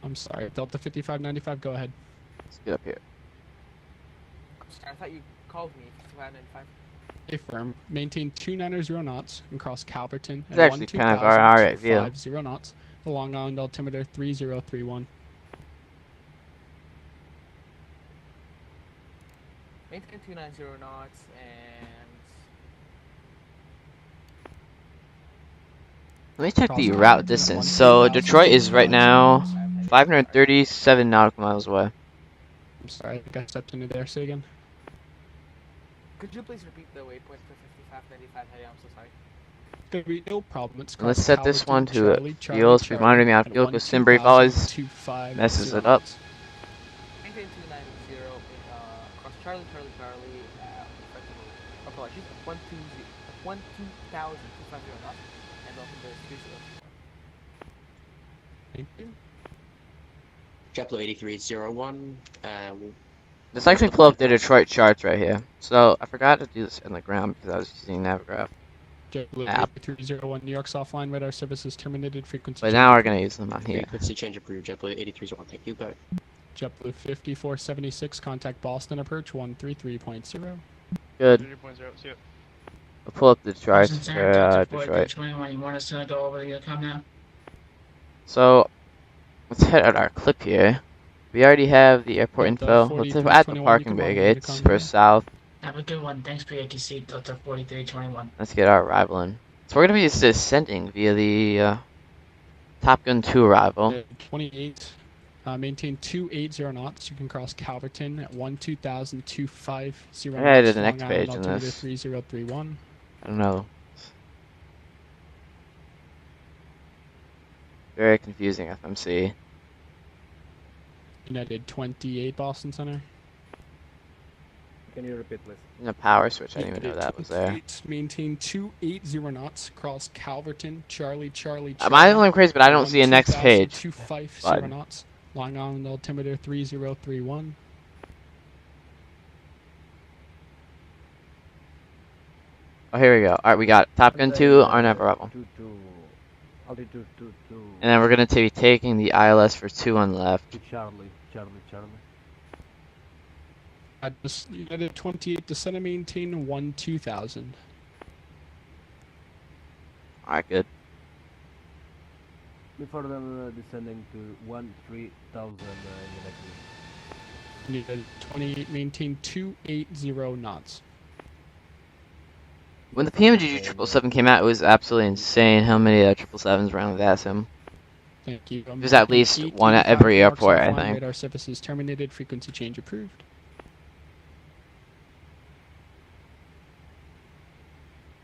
I'm sorry, Delta 5595, go ahead. Let's get up here. I'm sorry, I thought you called me 5595. Affirm. Maintain 290 knots and cross Calverton It's at actually kind of alright view. 12,250 knots, the Long Island altimeter 3031. Maintain 290 knots and... Let me check the route distance. So Detroit is right now 537 nautical miles away. I'm sorry, I think I stepped into there. Say again. Could you please repeat the waypoint for 5595? Hey, I'm so sorry. There'll be no problem. It's Let's set this one to fuel. It's reminding me on fuel because SimBrace always messes it up. Maintain 290 cross Charlie, apologies, 12,250 knots, and open the 30. Thank you. JetBlue 8301, Let's actually pull up the Detroit charts right here. So I forgot to do this on the ground because I was using Navigraph. JetBlue app. 8301, New York's offline radar services terminated. Frequency. But now we're gonna use them on here. frequency change approved, JetBlue 8301, thank you, go. JetBlue 5476, contact Boston approach 133.0. Good. 3.0, see it. We'll pull up the charts for Detroit. 21, you want us to go over the com now? So let's head out our clip here. We already have the airport info. Let's add the parking bay gates for south. Have a good one. Thanks for ATC Delta 4321. Let's get our arrival in. So we're gonna be descending via the Top Gun 2 arrival. 28. Maintain 280 knots. You can cross Calverton at 12,250 knots. I did the next page in altimeter this. 3031. I don't know. Very confusing FMC. United 28 Boston Center. Can you repeat, please? And a power switch, I didn't even know that was there. Maintain 280 knots across Calverton, Charlie. Am I the only crazy, but I don't see a next page. 250 knots. Long Island altimeter 3031. Oh, here we go. Alright, we got Top Gun 2, Arnav arrival. Altitude 22. And then we're going to be taking the ILS for 2 on left. Charlie. United 28 descend and maintain 12,000. Alright, good. Before them descending to 13,000 United 28 maintain 280 knots. When the PMDG 777 came out, it was absolutely insane how many 777s ran with VATSIM. Thank you. There's at least one at every airport, I think. Radar services terminated. Frequency change approved.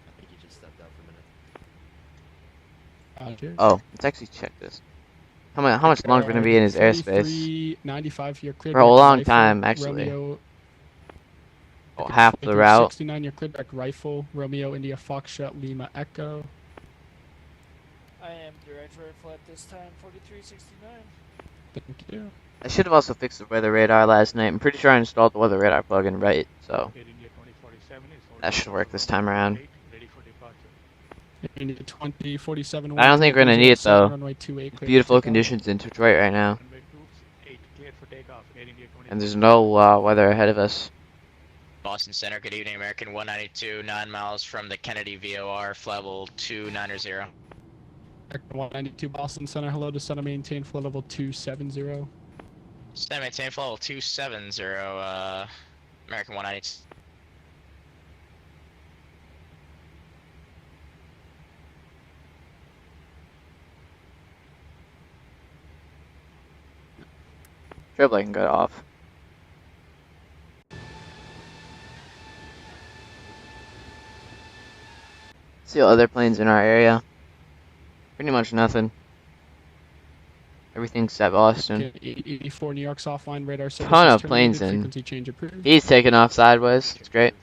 I think you just stepped out for a minute. Oh, let's actually check this. How much longer we're gonna be in his airspace? 95 here, cleared For a back long rifle, time, actually. Romeo, Half the route. 69, you're cleared back rifle, Romeo, India, Foxtrot, Lima, Echo. I am direct for flight this time, 4369. Thank you. I should have also fixed the weather radar last night. I'm pretty sure I installed the weather radar plugin right, so that should work this time around. You need 2047. I don't think we're gonna need it though. Runway 28, clear Beautiful for takeoff. conditions in Detroit right now, Runway 28, cleared for takeoff. Air India 20. and there's no weather ahead of us. Boston Center, good evening, American 192, 9 miles from the Kennedy VOR, flight level 290. American 192 Boston Center, hello, descend and maintain flight level 270. Stand maintain flight level 270, American 192. Triple I can get off. See other planes in our area. Pretty much nothing. Everything's except Austin. Okay, 84 New York's offline radar service. Ton of planes in. Frequency change approved. He's taking off sideways. It's great.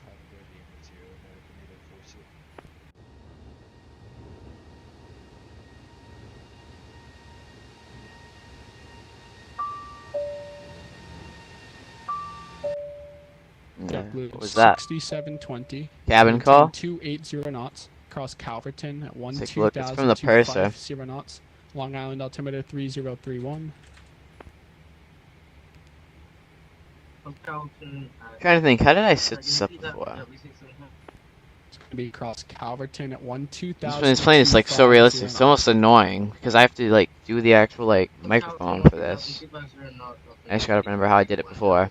Yeah, what was that? 6720. Cabin call? 280 knots. Across Calverton at Take a look. It's from the purser. 0 knots. Long Island altimeter 3031. Trying to think, how did I set this up before? It's going to be across Calverton at 12,000. This plane is like so realistic. It's almost annoying because I have to like do the actual like microphone for this. I just gotta remember how I did it before.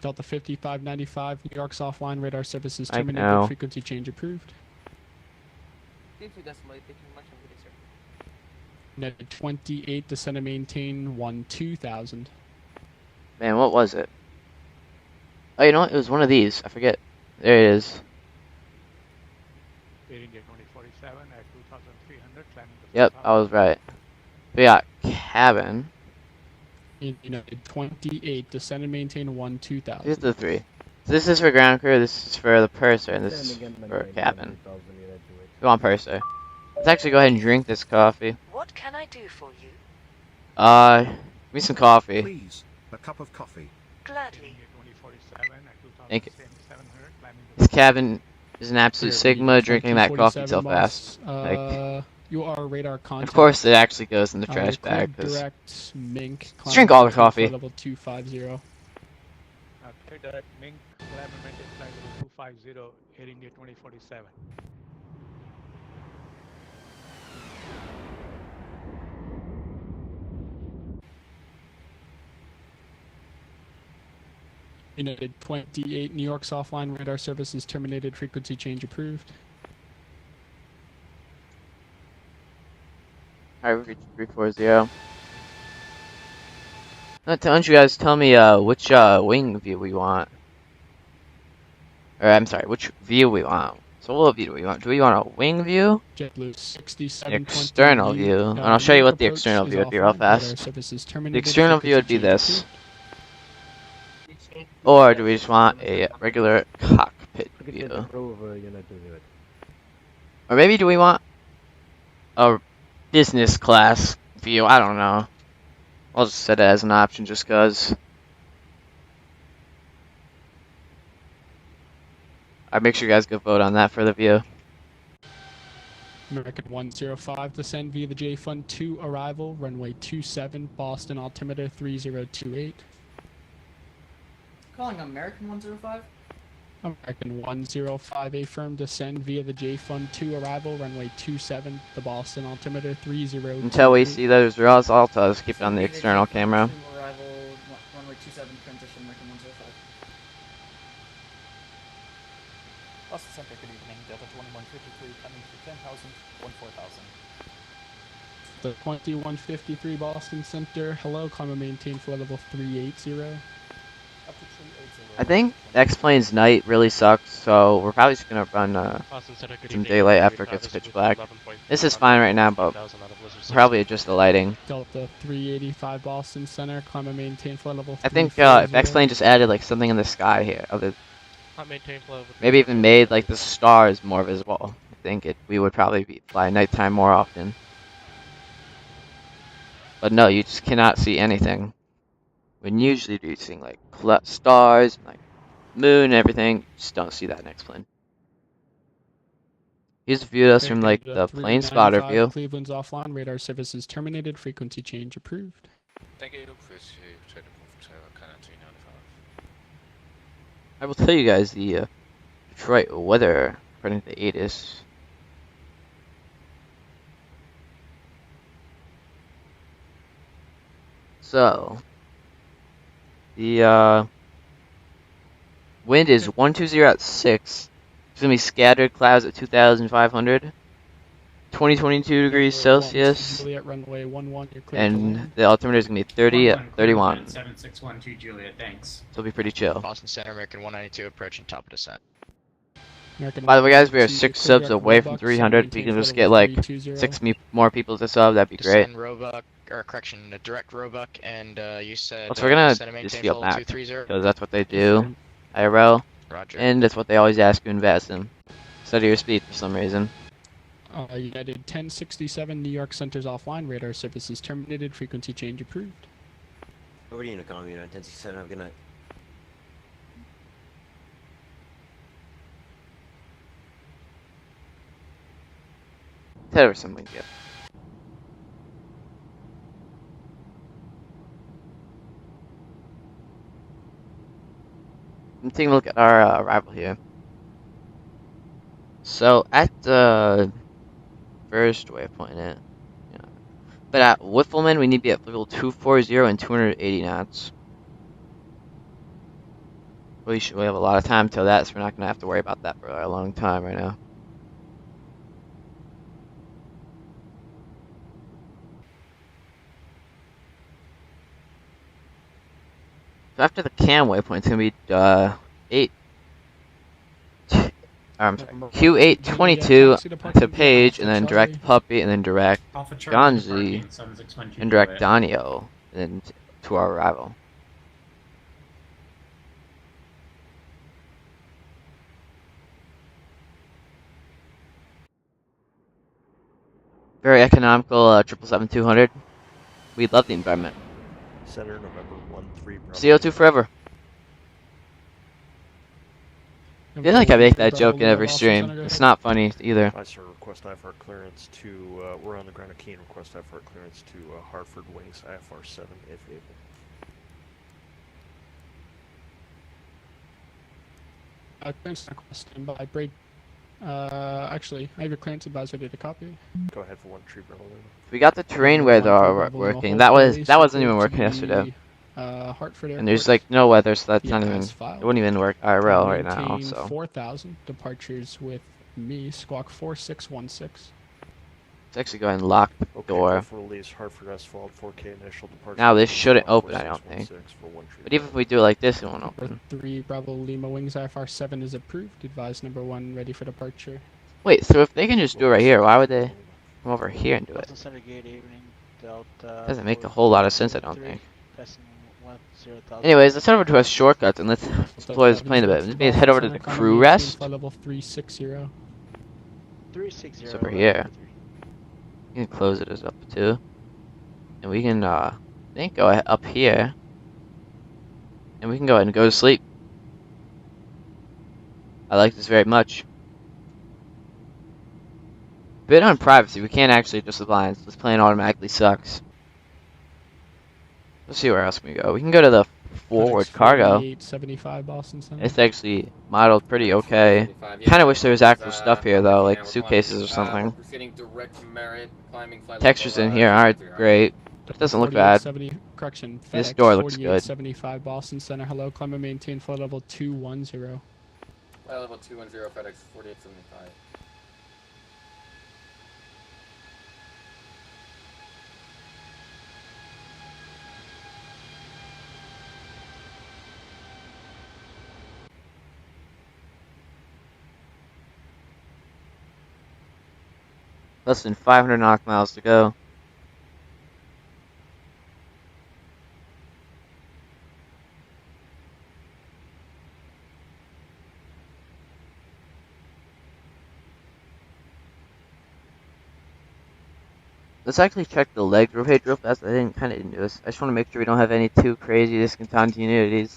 Delta 5595, New York's offline radar services I know. terminated. Frequency change approved. United 28, descend and maintain 12,000. Man, what was it? Oh, you know what? It was one of these. I forget. There it is. Air India 2047 at 2,300, climbing the Yep, I was right. We got cabin. United 28, descend and maintain 12,000. Here's the three. This is for ground crew, this is for the purser, and this is for cabin. We want purser. Let's actually go ahead and drink this coffee. What can I do for you? Give me some coffee. Please, a cup of coffee. Gladly. Thank you. This cabin is an absolute sigma, drinking that coffee so fast. Like, you are radar contact. of course it actually goes in the trash bag, because direct mink. Let's drink all the coffee. Level 250. Clear direct Mink, climb and maintain flight level 250, Air India 2047. United 28, New York's offline radar services terminated. Frequency change approved. Alright, we reached 340. Why don't you guys tell me which wing view we want? Or I'm sorry, which view we want. So what view do we want? Do we want a wing view? JetBlue 6720. External view. And I'll show you what the external view would be real fast. The external view would be this. Or do we just want a regular cockpit view? Or maybe do we want a business class view? I don't know. I'll just set it as an option just cause. Alright, make sure you guys go vote on that for the view. American 105, descend via the J Fund 2 arrival, runway 27, Boston altimeter 3028. Calling American 105? American 105, affirm descend via the J Fund 2 arrival, runway 27, the Boston altimeter 3028. Until we see those results, keep it on the external camera. Arrival, runway 27, transition, American 105. Boston Center, good evening. Delta 2153, coming to 10,000, 14,000. The 2153 Boston Center, hello, climb and maintain flight level 380. I think X-Plane's night really sucks, so we're probably just gonna run some daylight after it gets pitch black. This is fine right now, but we'll probably adjust the lighting. Delta 385 Boston Center, climb and maintain flight level. I think if X-Plane just added like something in the sky here, maybe even made like the stars more visible, I think we would probably fly nighttime more often. But no, you just cannot see anything. When usually you're seeing like stars, like moon and everything, you just don't see that in X-Plane. He's viewed us from like the plane spotter view. Cleveland's offline radar services terminated. Frequency change approved. Thank you. I will tell you guys the Detroit weather according to Addons. So the wind is 120 at 6. It's gonna be scattered clouds at 2,500. 20-22 degrees Celsius. Juliet runway 11, you're clear And the altimeter is gonna be 30 at 31. 7612 Juliet, thanks. So it'll be pretty chill. Boston Center, American 192 approaching top of descent. By the way, guys, we are 6 subs away from 300. We can just get like 6 more people to sub. That'd be great. Descend Roebuck, or correction, direct Roebuck, and you said. So we're gonna descend and just maintain feel full back 230. because that's what they do. IRL. Roger. And that's what they always ask you in VATSIM. Study your speed for some reason. United 1067 New York Center's offline radar services terminated. Frequency change approved. Over to Unicom, United 1067. Have a good night. Tell her something good. I'm taking a look at our arrival here. So at the first waypoint, but at Whiffleman we need to be at level 240 and 280 knots. We have a lot of time till that, so we're not gonna have to worry about that for a long time right now. So after the cam waypoint, it's gonna be Q822 to Page, and then direct Puppy, and then direct Gonzi, and direct Donio, and then to our arrival. Very economical 777-200. We love the environment. Center November 13. CO2 forever. I feel like I make that joke in every stream. It's not funny either. Hi, sir. Request IFR clearance to, we're on the ground at Keene. Request IFR clearance to Hartford Wings IFR 7 if able. Clearance request by break. Actually, I have your clearance advisor to copy. Go ahead for 1 tree Bravo. We got the terrain weather working. That wasn't even working yesterday. Hartford and there's like no weather, so that's not even. It wouldn't even work IRL right now. So 4,000 departures with me. Squawk 4616. Let's actually go ahead and lock the door. Hartford Asphalt 4K initial departure. Now this shouldn't open, I don't think. But even if we do it like this, it won't open. 3 Bravo Lima Wings IFR 7 is approved. Advise number 1 ready for departure. Wait, so if they can just do it right here, why would they come over here and do it? Doesn't make a whole lot of sense, I don't think. Anyways, let's head over to our shortcuts and let's deploy this plane a bit. Let's head over to the crew rest. Level 360. It's over here. We can close it as up too. And we can, I think, go up here. And we can go ahead and go to sleep. I like this very much. Bit on privacy, we can't actually adjust the blinds. This plane automatically sucks. Let's see where else we go. We can go to the forward cargo. 875 Boston Center. It's actually modeled pretty okay. Kind of wish there was actual stuff here though, like suitcases or something. Textures in here aren't great, but it doesn't look bad. Correction. This door looks good. 75 Boston Center. Hello, climb and maintain flight level 210. Flight level 210, FedEx 4875. Less than 500 knock miles to go. Let's actually check the leg rotate real fast. I didn't do this. I just want to make sure we don't have any too crazy discontinuities,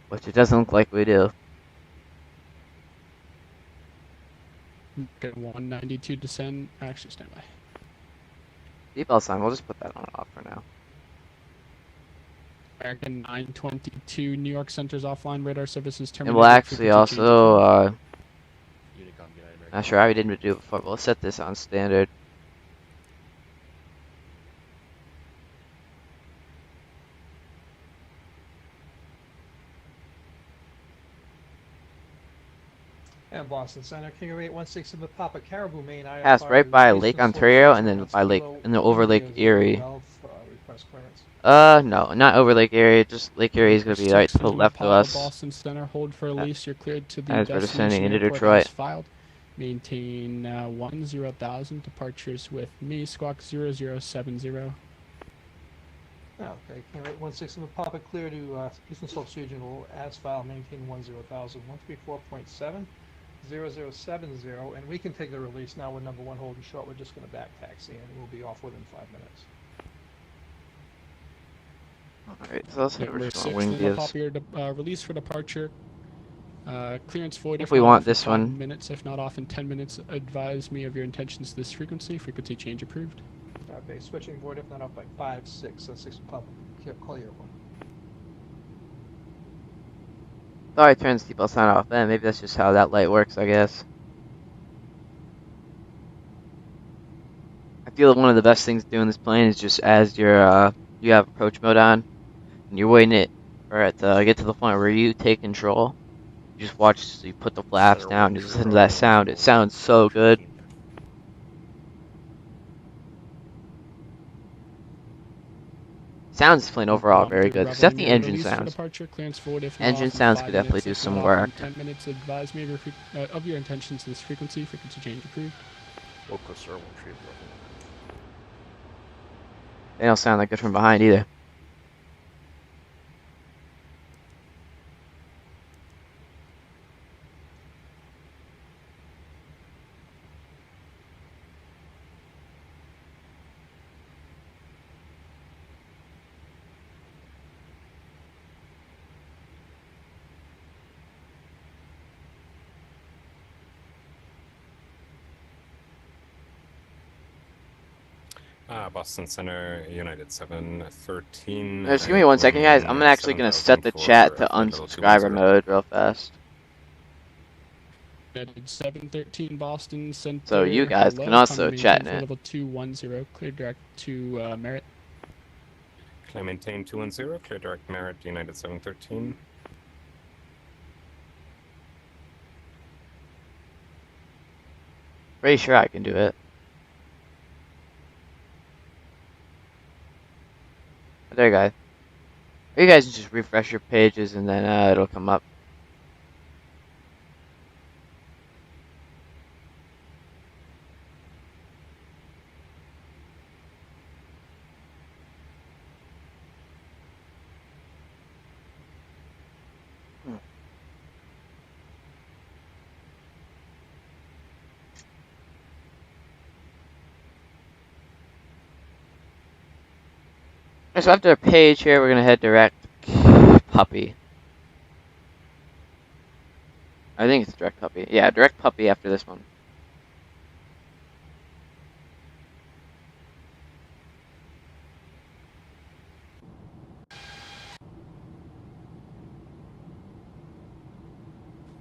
which it doesn't look like we do. 192 descend. Actually, stand by. Seatbelt sign, we'll just put that on off for now. American 922 New York Center's offline radar services And terminated. we'll actually also, not sure how we didn't do it before, but we'll set this on standard. And Boston Center, King 816 of the Papa Caribou, Maine. Pass right by Lake Ontario and then by Lake, and then over Lake Erie. No, not over Lake Erie. Just Lake Erie is going to be right to the left of us. Boston Center, hold for release. You're cleared to the as we're descending into airport Detroit. as filed. Maintain 10,000 departures with me. Squawk 0070. Okay, King 816 of the Papa, clear to Eastern Slopes Regional as filed. Maintain 10,000. 134.7. 0070, and we can take the release now with number 1 holding short. We're just going to back taxi and we'll be off within 5 minutes. Alright, so let's hit Number original 6 wing in the gives. Papa, release for departure. Clearance void If we not want off this in 5 one. minutes, if not off in 10 minutes, advise me of your intentions to this frequency. Frequency change approved. Base switching void if not off by 5, 6, 6 Papa, clear one. Thought I turned the seatbelt sign off then. Maybe that's just how that light works, I guess. I feel one of the best things to do in this plane is just as you're, you have approach mode on, and you're waiting it for it to get to the point where you take control. You just watch, so you put the flaps down, you listen to that sound. It sounds so good. Sounds this plane overall very good, except the engine sounds. Engine sounds could definitely do some work. 10 minutes, advise me of your intentions to this frequency. Frequency change approved. They don't sound that good from behind either. Boston Center, United 713. Just give me 1 second, guys. I'm actually going to set the chat to unsubscriber mode real fast. United 713 Boston Center. So you guys can also chat in it. Level 210, clear direct to Merritt. Can I maintain 210, clear direct Merritt, United 713. Pretty sure I can do it. There you go. You guys just refresh your pages and then it'll come up. So after a page here, we're gonna head direct puppy. I think it's direct puppy. Yeah, direct puppy after this one.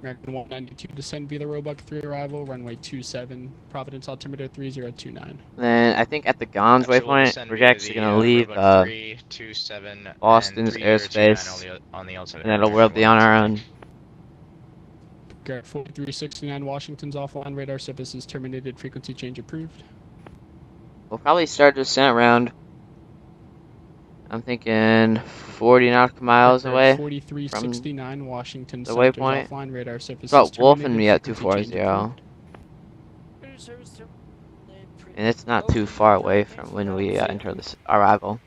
American 192 descend via the Roebuck 3 arrival, runway 27, Providence altimeter 3029. Then I think at the Gons waypoint, we're actually going to leave Austin's airspace, and then we'll be on our own. Garrett 4369 Washington's offline radar services terminated, frequency change approved. We'll probably start descent around, I'm thinking 40 nautical miles away 4369 Washington the waypoint. Offline radar services About Wolf and terminated, me at frequency 240. And it's not too far away from when we enter this arrival.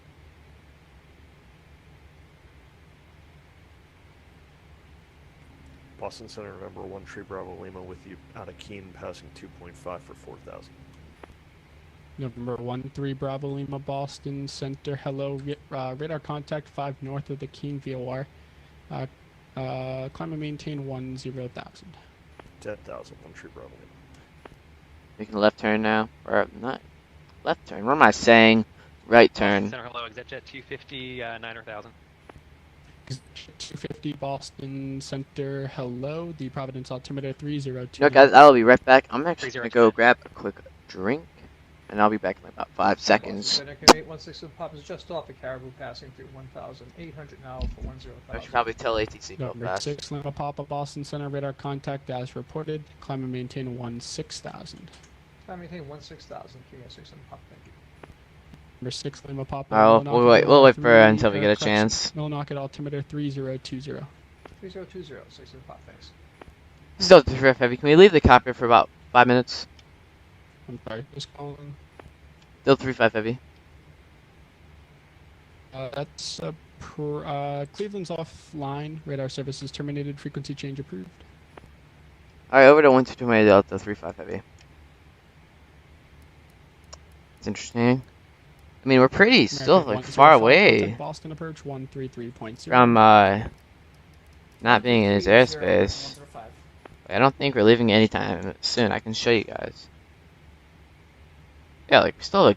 Boston Center, November 1 Tree Bravo Lima with you out of Keene, passing 2.5 for 4,000. November 13 Bravo Lima Boston Center, hello, radar contact 5 north of the Keene VOR, climb and maintain 10,000. 10,000, 1 Tree Bravo Lima. Making a left turn now, or not left turn. What am I saying? Right turn. Center, hello, exit jet 250, 9,000. 250 Boston Center, hello. The Providence altimeter 302. No, guys, I'll be right back. I'm actually gonna go grab a quick drink, and I'll be back in about 5 seconds. Center, 816 with Pop is just off the Caribou, passing through 1,800 now for 10,000. I should probably tell ATC go Number fast. 6 Lima Papa Boston Center radar contact as reported. Climb and maintain 16,000. Climb and maintain 16,000. KBOS-6 and Pop, thank you. Number 6 Lima Papa. Alright, we'll wait for until we get a chance. Millinocket altimeter 3020. 3020, 6 and Pop, thanks. This is Delta 3 FF Heavy. Can we leave the cockpit for about 5 minutes? I'm sorry, just calling. Delta 3-5 Heavy. That's Cleveland's offline. Radar services terminated. Frequency change approved. Alright, over to 122 Delta 3-5 Heavy. It's interesting. I mean, we're pretty still like far away Boston approach 133.0 from not being in his airspace. I don't think we're leaving anytime soon. I can show you guys. Yeah, like still a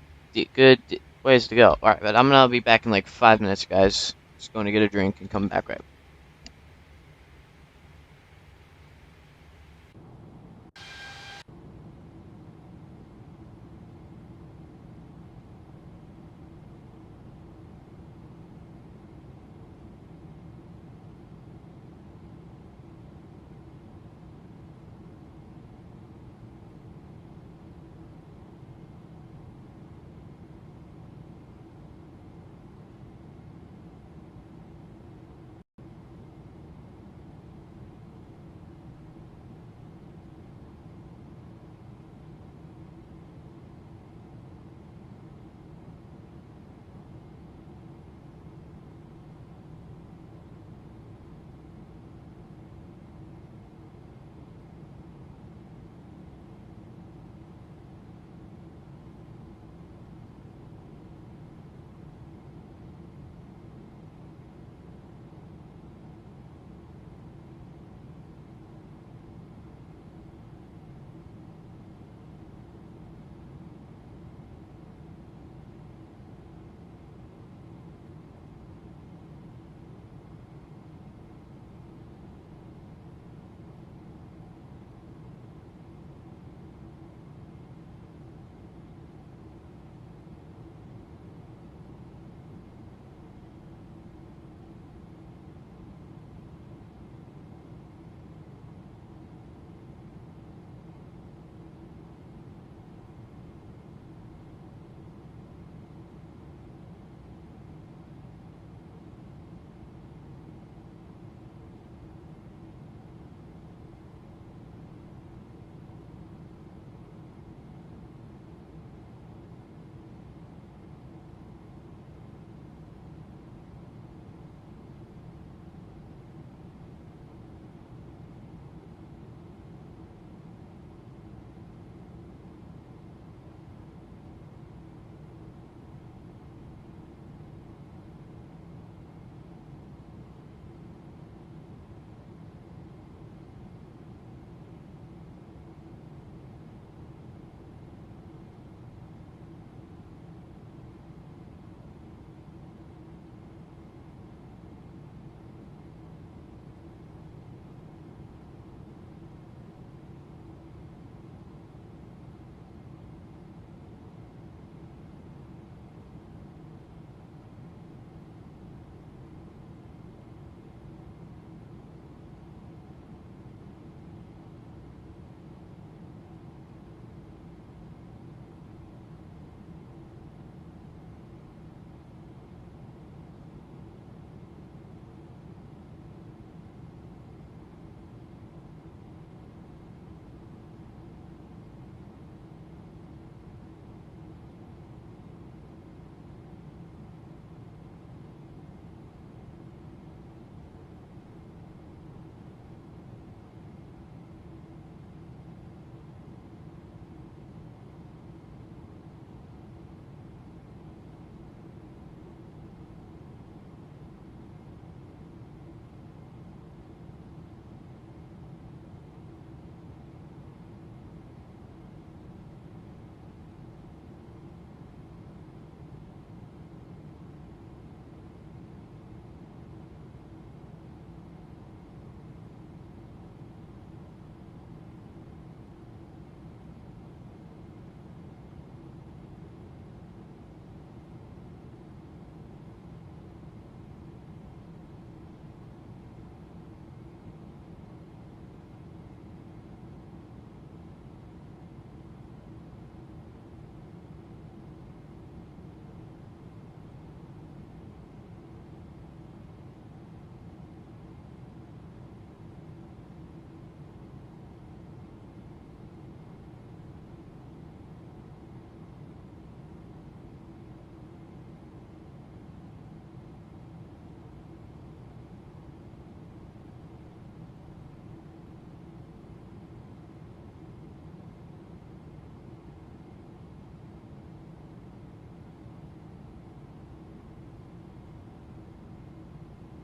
good ways to go. Alright, but I'm gonna be back in like 5 minutes, guys. Just going to get a drink and come back right.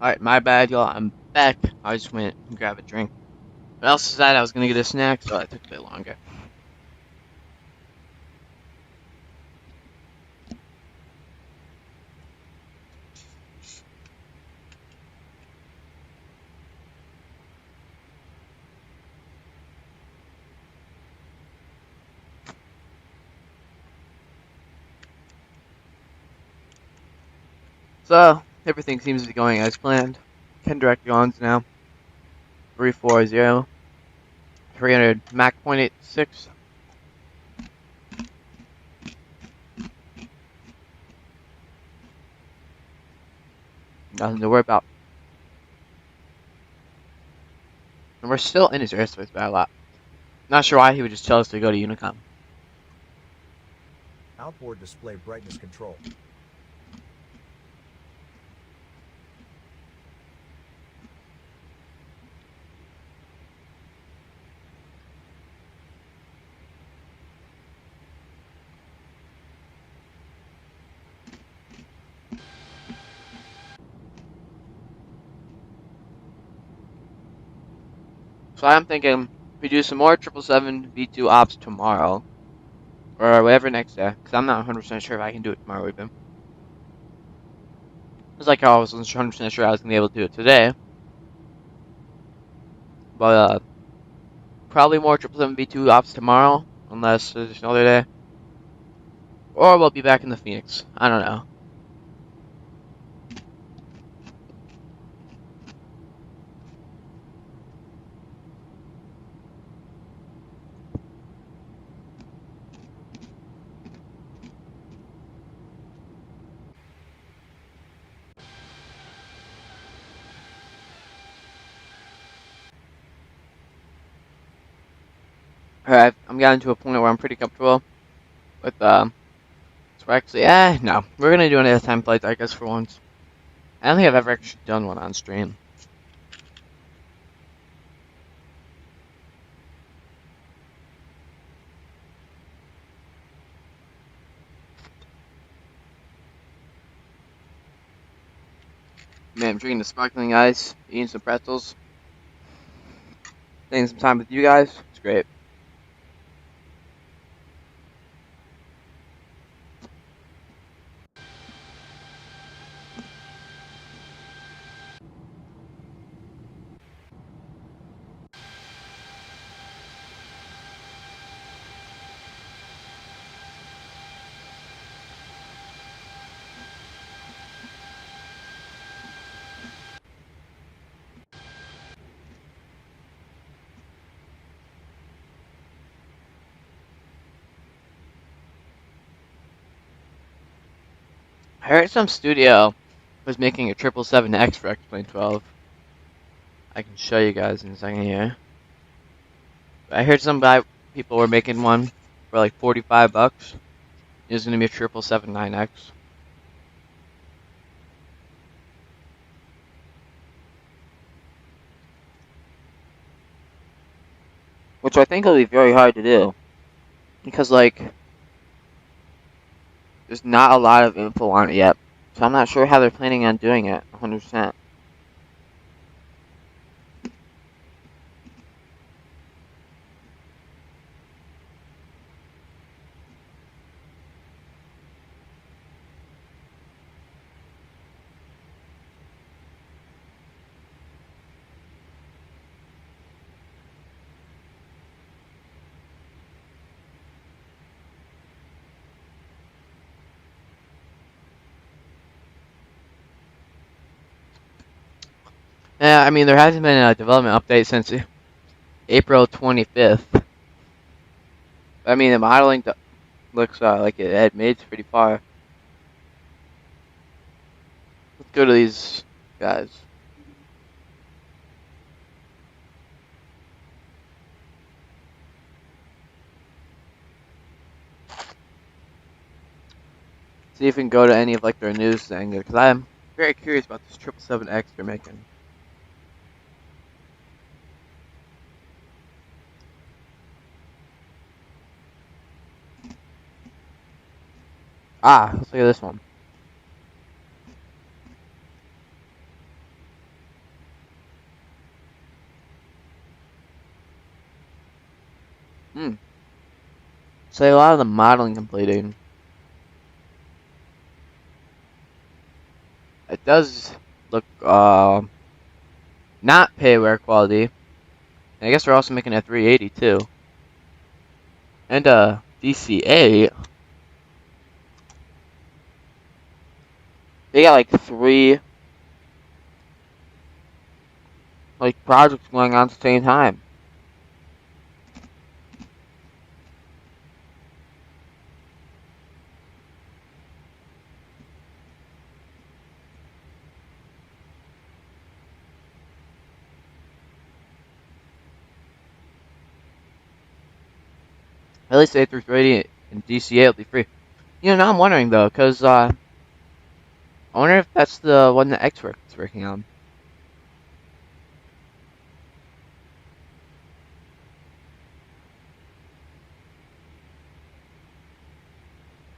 Alright, my bad, y'all. I'm back. I just went and grabbed a drink. But I also decided I was gonna get a snack, so that took a bit longer. So, everything seems to be going as planned. Can direct yawns now. 340. 300 Mach 0.86. Nothing to worry about. And we're still in his airspace by a lot. Not sure why he would just tell us to go to Unicom. Outboard display brightness control. So I'm thinking we do some more 777 V2 ops tomorrow. Or whatever next day. Because I'm not 100% sure if I can do it tomorrow even. It's like how I wasn't 100% sure I was going to be able to do it today. But probably more 777 V2 ops tomorrow. Unless there's another day. Or we'll be back in the Phoenix. I don't know. Alright, I'm getting to a point where I'm pretty comfortable with, so actually, no. We're gonna do an airtime flight, I guess, for once. I don't think I've ever actually done one on stream. Man, I'm drinking the sparkling ice, eating some pretzels, spending some time with you guys. It's great. I heard some studio was making a 777X for X-Plane 12. I can show you guys in a second here. I heard some people were making one for like $45. It was gonna be a 777-9X. Which I think will be very hard to do. Because, like, there's not a lot of info on it yet. So I'm not sure how they're planning on doing it 100%. Yeah, I mean, there hasn't been a development update since April 25th. I mean, the modeling looks like it had made it pretty far. Let's go to these guys. See if we can go to any of like their news thing, because I'm very curious about this 777X they're making. Let's look at this one. So a lot of the modeling completing. It does look not payware quality. And I guess we're also making a 380 too. And DCA. They got like 3 like projects going on at the same time. At least A340 and DCA will be free. You know, now I'm wondering though, because I wonder if that's the one that XWorks is working on.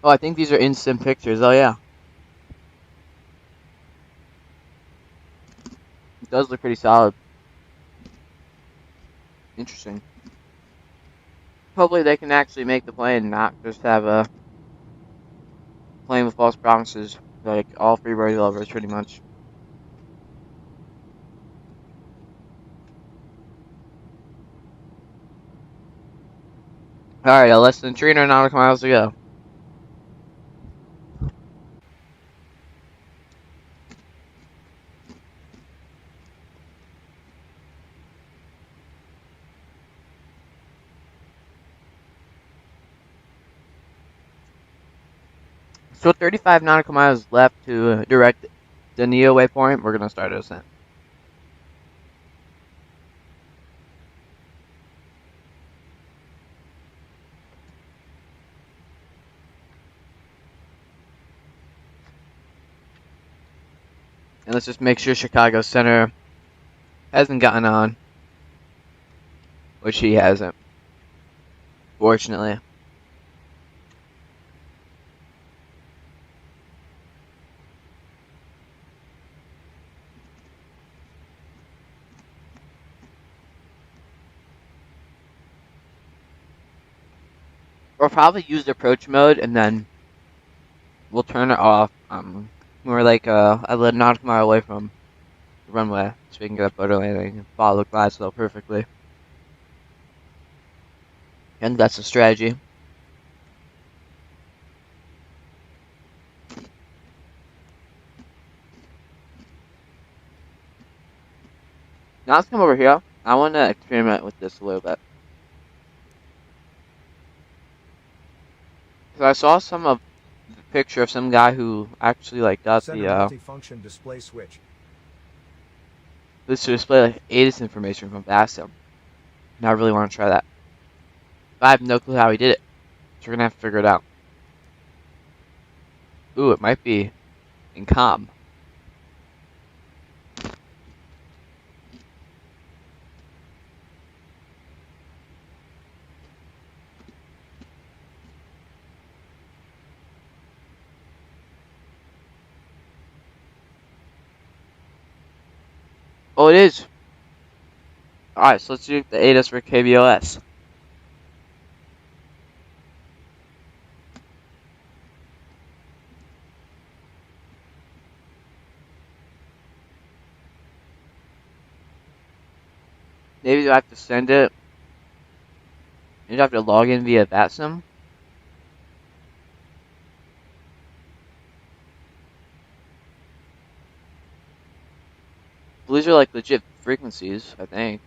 Oh, I think these are in-sim pictures. Oh yeah. It does look pretty solid. Interesting. Hopefully they can actually make the plane, not just have a plane with false promises, like all freeware developers pretty much. Alright, less than 300 nautical miles to go. So 35 nautical miles left to direct the Neo waypoint. We're going to start ascent. And let's just make sure Chicago Center hasn't gotten on. Which he hasn't. Fortunately. We'll probably use approach mode and then we'll turn it off. We're like a nautical mile away from the runway, so we can get a photo landing and follow the glide slope perfectly. And that's the strategy. Now let's come over here. I want to experiment with this a little bit. So I saw some of the picture of some guy who actually like got Center the multifunction display switch. this to display like Addons information from VATSIM. And I really want to try that. But I have no clue how he did it. So we're gonna have to figure it out. Ooh, it might be in comm. Oh, it is. Alright, so let's do the Addons for KBOS. Maybe I have to send it. Maybe I have to log in via VATSIM. These are like legit frequencies, I think.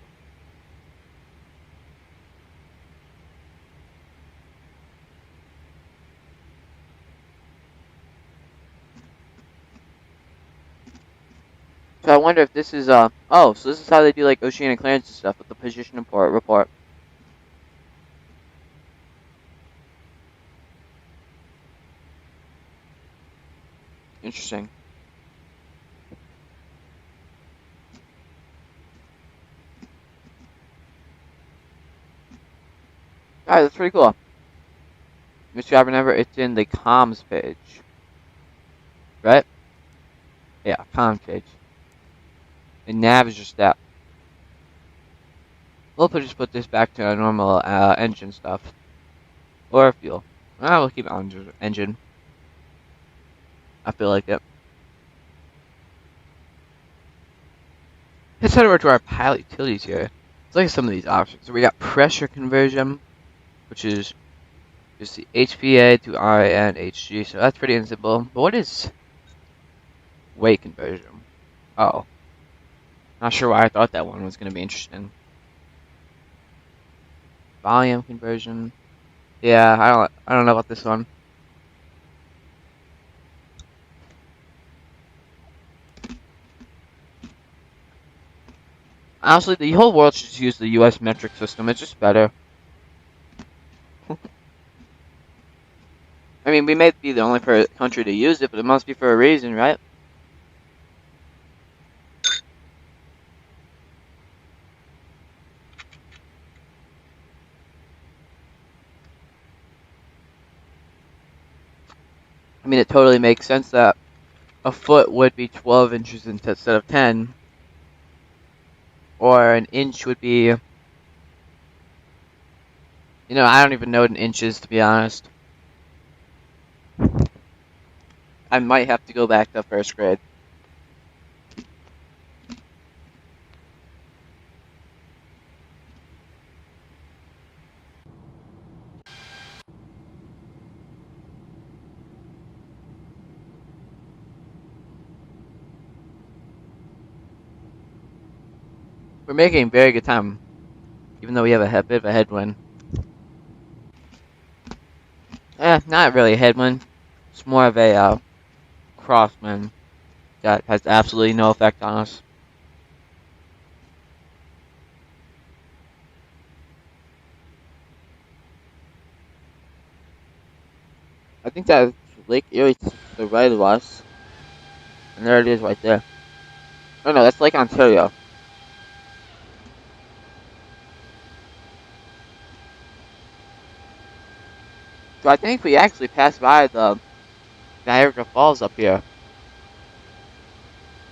So I wonder if this is oh, so this is how they do like oceanic clearance and stuff with the position report. Interesting. Alright, that's pretty cool. Mr. Remember, it's in the comms page. Right? Yeah, comms page. And nav is just that. We'll just put this back to our normal engine stuff. Or fuel. We'll keep it on engine. I feel like it. Let's head over to our pilot utilities here. Let's look at some of these options. So we got pressure conversion, which is just the HPA to INHG. So that's pretty simple. But what is weight conversion? Oh. Not sure why I thought that one was going to be interesting. Volume conversion. Yeah, I don't know about this one. Honestly, the whole world should just use the US metric system. It's just better. I mean, we may be the only country to use it, but it must be for a reason, right? I mean, it totally makes sense that a foot would be 12 inches instead of 10. Or an inch would be... You know, I don't even know what an inch is, to be honest. I might have to go back to first grade. We're making very good time, even though we have a bit of a headwind. Not really a headwind. It's more of a crosswind that has absolutely no effect on us. I think that Lake Erie to the right of us. And there it is right there. Oh no, that's Lake Ontario. So I think we actually passed by the Niagara Falls up here.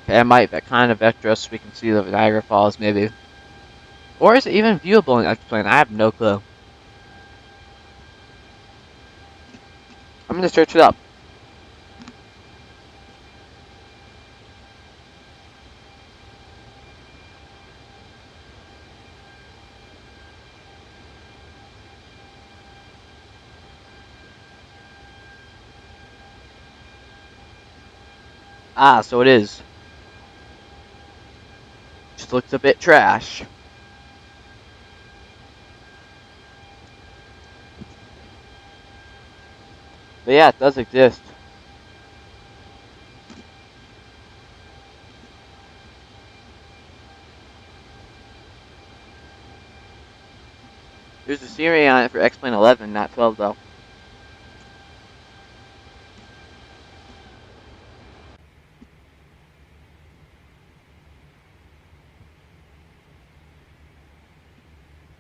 Okay, I might kind of vector us so we can see the Niagara Falls, maybe. Or is it even viewable in X-Plane? I have no clue. I'm gonna search it up. Ah, so it is. Just looks a bit trash. But yeah, it does exist. There's a Siri on it for X-Plane 11, not 12 though.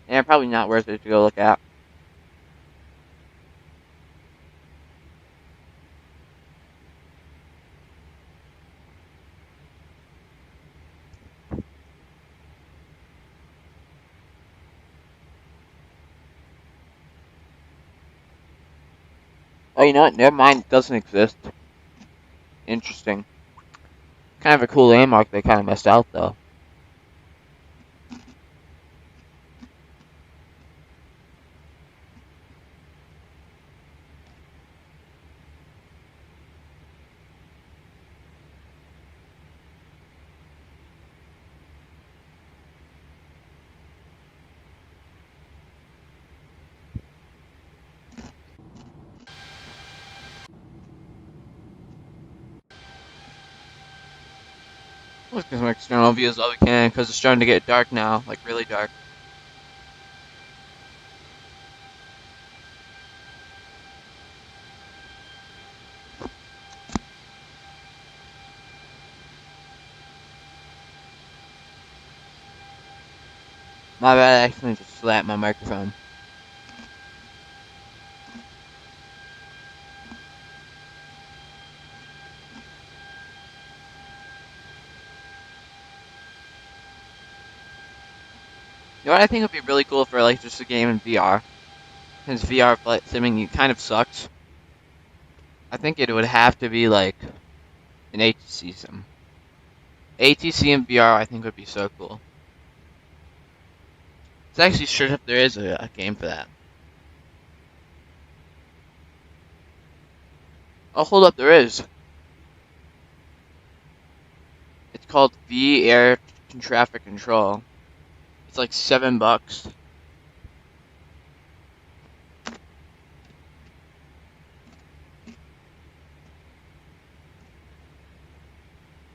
And probably not worth it to go look at. Oh, you know what? Never mind, it doesn't exist. Interesting. Kind of a cool landmark they kind of messed out, though. Let's get some external views while we can, because it's starting to get dark now, like really dark. My bad, I accidentally just slapped my microphone. You know what I think would be really cool for like just a game in VR? Since VR flight simming kind of sucks. I think it would have to be like an ATC sim. ATC and VR I think would be so cool. It's actually sure if there is a game for that. Oh, hold up, there is. It's called Air Traffic Control. It's like $7.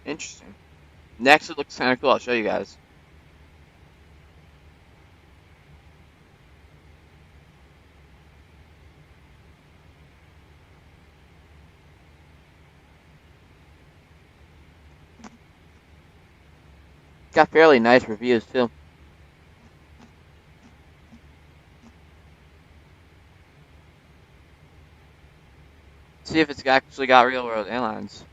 Interesting. Next, it looks kind of cool. I'll show you guys. Got fairly nice reviews too. See if it's actually got real world airlines.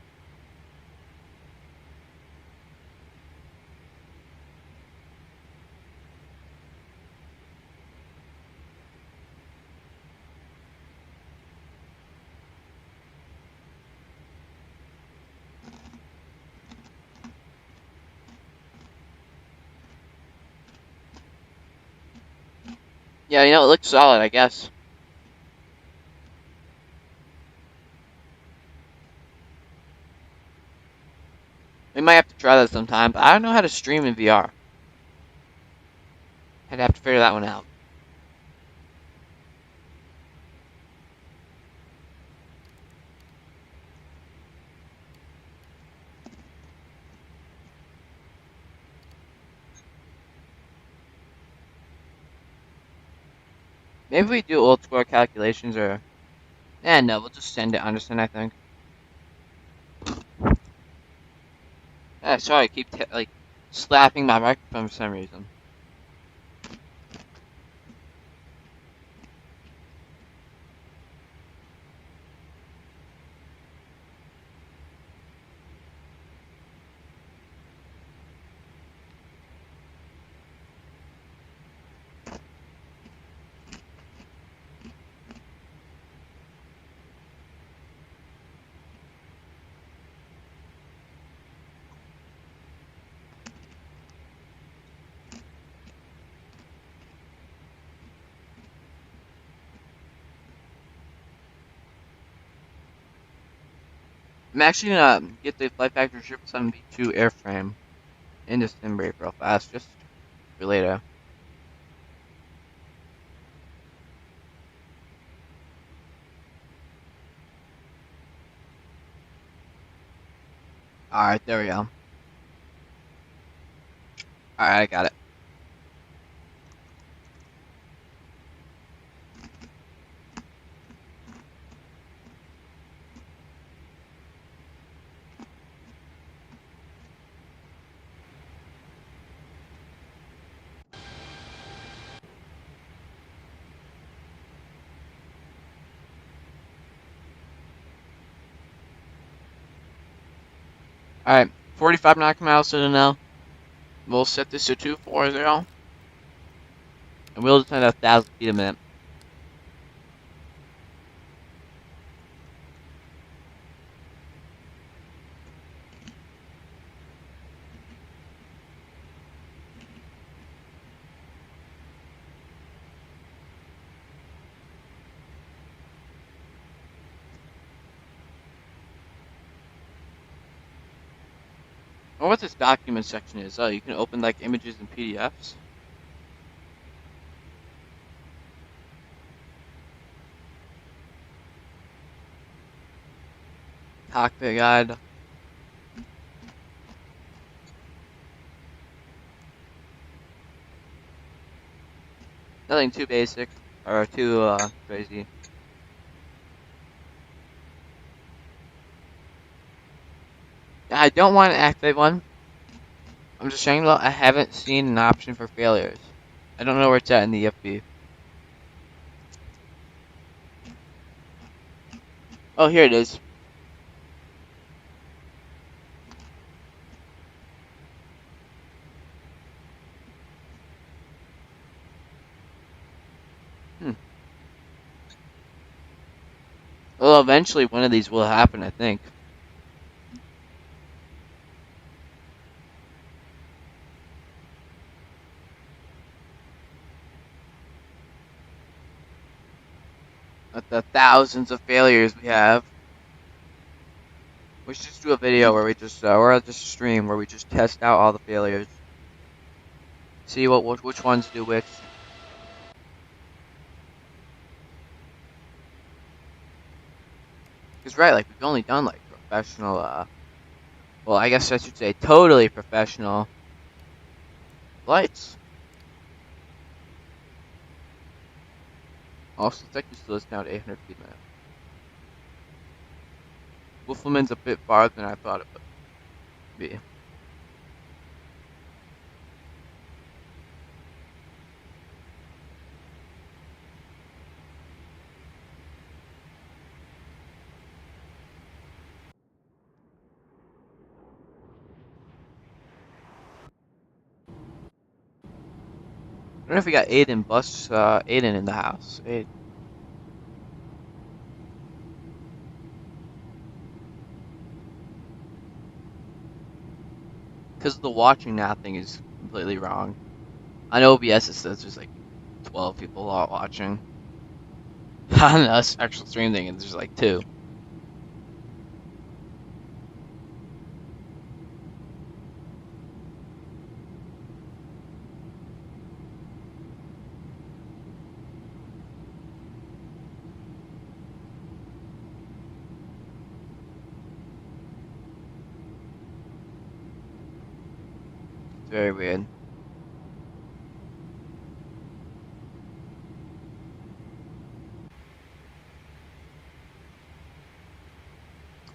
Yeah, you know, it looks solid, I guess. We might have to try that sometime, but I don't know how to stream in VR. I'd have to figure that one out. Maybe we do old score calculations or... no, we'll just send it Anderson, I think. Sorry, I keep like slapping my microphone for some reason. I'm actually gonna get the Flight Factory 777B2 airframe into SimBrave real fast, just for later. Alright, there we go. Alright, I got it. Alright, 45 nautical miles to the now. We'll set this to 240. And we'll descend 1,000 feet a minute. I wonder what this document section is. Oh, you can open like images and PDFs. Cockpit guide. Nothing too basic or too crazy. I don't want to activate one. I'm just saying though, I haven't seen an option for failures. I don't know where it's at in the FB. Oh, here it is. Well, eventually one of these will happen, I think. At the thousands of failures we have. We should just do a video where we just, or just a stream where we just test out all the failures. See which ones do which. Because right, like we've only done like professional, well, I guess I should say totally professional flights. Also, thickness still is now at 800 feet a minute. Wolfman's a bit farther than I thought it would be. I don't know if we got Aiden in the house. Aiden. Because the watching now thing is completely wrong. On OBS it says there's like 12 people watching. On us actual stream thing, there's like 2. Very weird.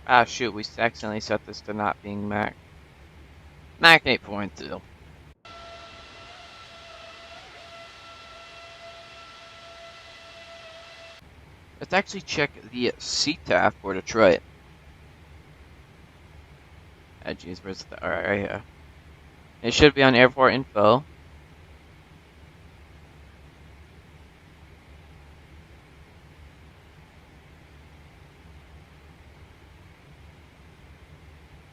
Ah shoot, we accidentally set this to not being Mac. Mac 8.2. Let's actually check the CTAF for Detroit. Ah jeez, where's the, alright, right here. It should be on airport info.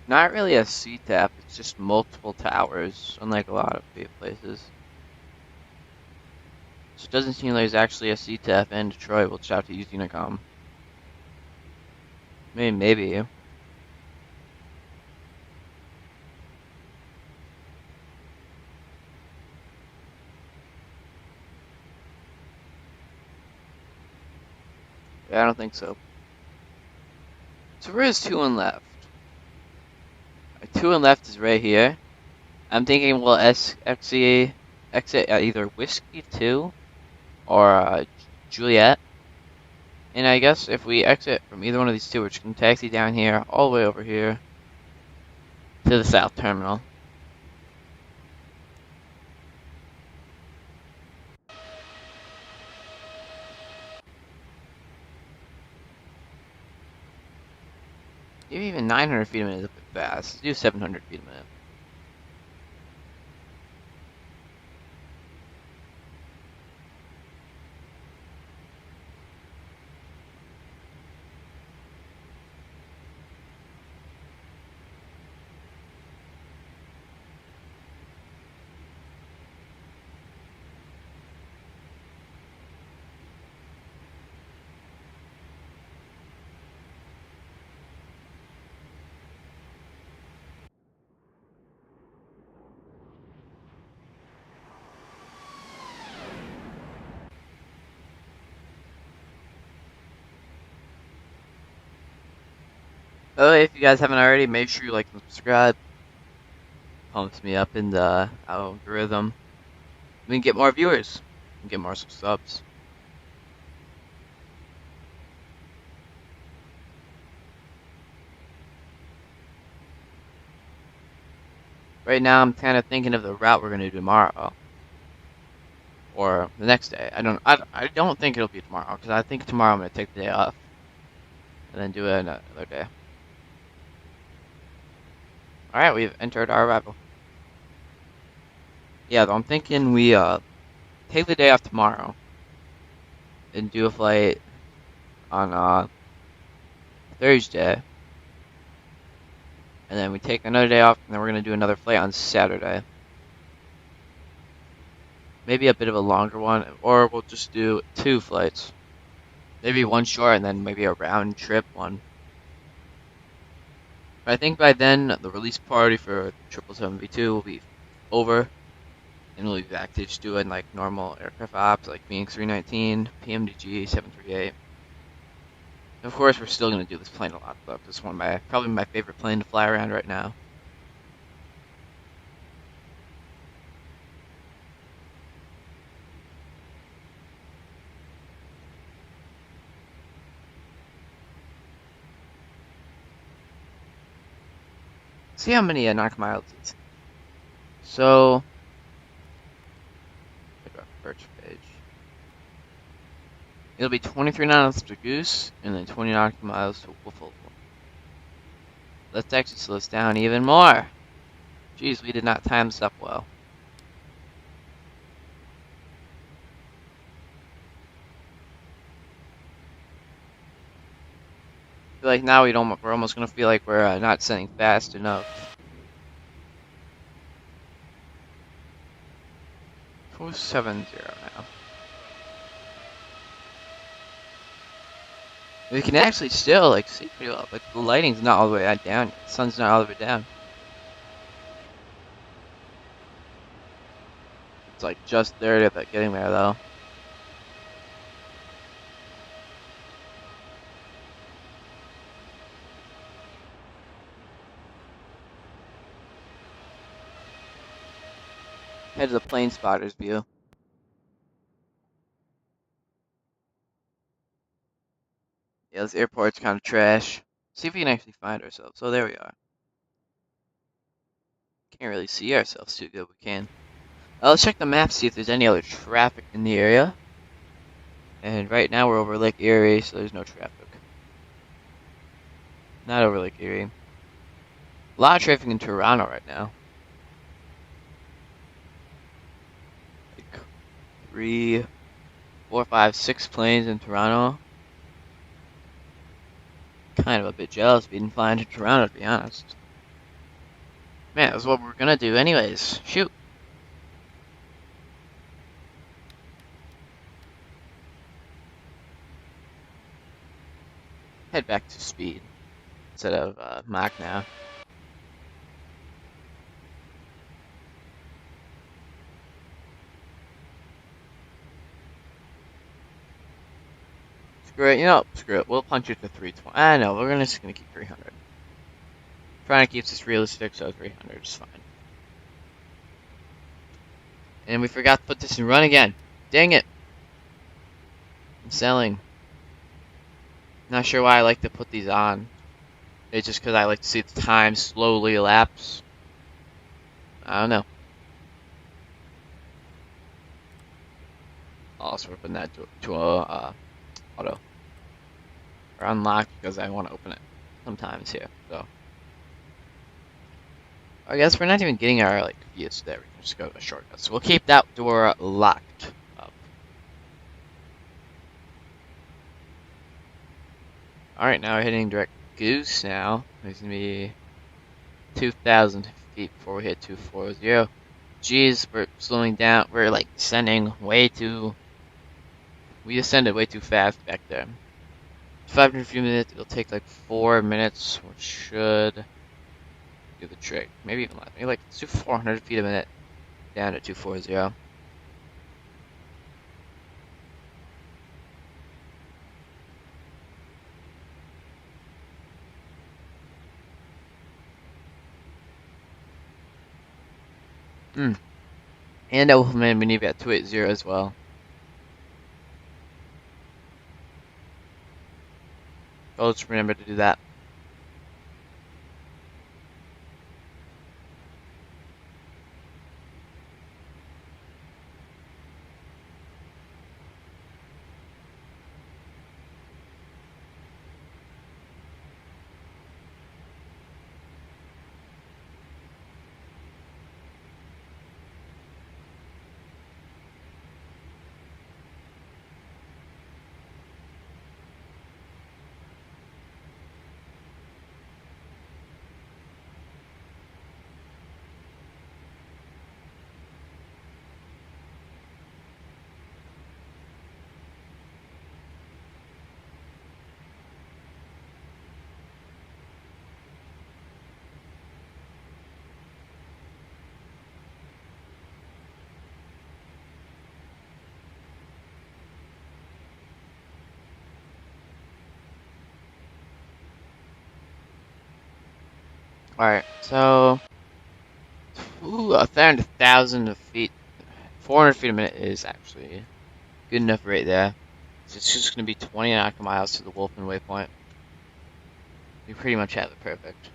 Not really a CTAF, it's just multiple towers, unlike a lot of places. So it doesn't seem like there's actually a CTAF in Detroit. We'll just have to use Unicom. Maybe. Yeah, I don't think so. So where is 2 and left? 2 and left is right here. I'm thinking we'll exit either Whiskey 2 or Juliet. And I guess if we exit from either one of these two, we can taxi down here, all the way over here to the south terminal. Even 900 feet a minute is a bit fast. Let's do 700 feet a minute. Oh, if you guys haven't already, make sure you like and subscribe. Pumps me up in the algorithm. We can get more viewers. We can get more subs. Right now, I'm kind of thinking of the route we're gonna do tomorrow, or the next day. I don't think it'll be tomorrow, because I think tomorrow I'm gonna take the day off, and then do it another day. Alright, we've entered our arrival. Yeah, I'm thinking we take the day off tomorrow and do a flight on Thursday. And then we take another day off, and then we're going to do another flight on Saturday. Maybe a bit of a longer one, or we'll just do 2 flights. Maybe one short, and then maybe a round trip one. But I think by then, the release party for 777V2 will be over. And we'll be back to just doing like normal aircraft ops, like Fenix 319, PMDG 738. Of course, we're still going to do this plane a lot, though. It's one of my, probably my favorite plane to fly around right now. See how many nautical miles it is. So, first page. It'll be 23 knots to Goose, and then 20 nautical miles to Wolf. Let's actually slow this down even more. Jeez, we did not time this up well. I feel like now we're almost gonna feel like we're not sending fast enough. 470 now. We can actually still like see pretty well, but the lighting's not all the way down yet. The sun's not all the way down. It's like just there to getting there though. Head to the plane spotter's view. Yeah, this airport's kind of trash. See if we can actually find ourselves. So there we are. Can't really see ourselves too good. We can. Let's check the map, see if there's any other traffic in the area. And right now we're over Lake Erie, so there's no traffic. Not over Lake Erie. A lot of traffic in Toronto right now. 3, 4, 5, 6 planes in Toronto. Kind of a bit jealous being flying to Toronto, to be honest. Man, that's what we're gonna do anyways. Shoot. Head back to speed instead of Mach now. Screw it, you know, screw it. We'll punch it to 320. I know, we're just gonna keep 300. Trying to keep this realistic, so 300 is fine. And we forgot to put this in run again. Dang it. I'm selling. Not sure why I like to put these on. It's just because I like to see the time slowly elapse. I don't know. Also, we're putting that to auto. Or unlock because I want to open it sometimes here. So I guess we're not even getting our like views there. We can just go to a shortcut. So we'll keep that door locked up. Alright, now we're hitting direct Goose now. There's gonna be 2,000 feet before we hit 240. Jeez, we're slowing down. We're like descending way too. We descended way too fast back there. 500 few minutes. It'll take like 4 minutes, which should do the trick. Maybe even less. Maybe like 400 feet a minute down to 240. And Wolfman, we need to be at 280 as well. So let's remember to do that. Alright, so... Ooh, 1,000 feet... 400 feet a minute is actually good enough right there. So it's just going to be 20 nautical miles to the Wolfen waypoint. We pretty much have it perfect.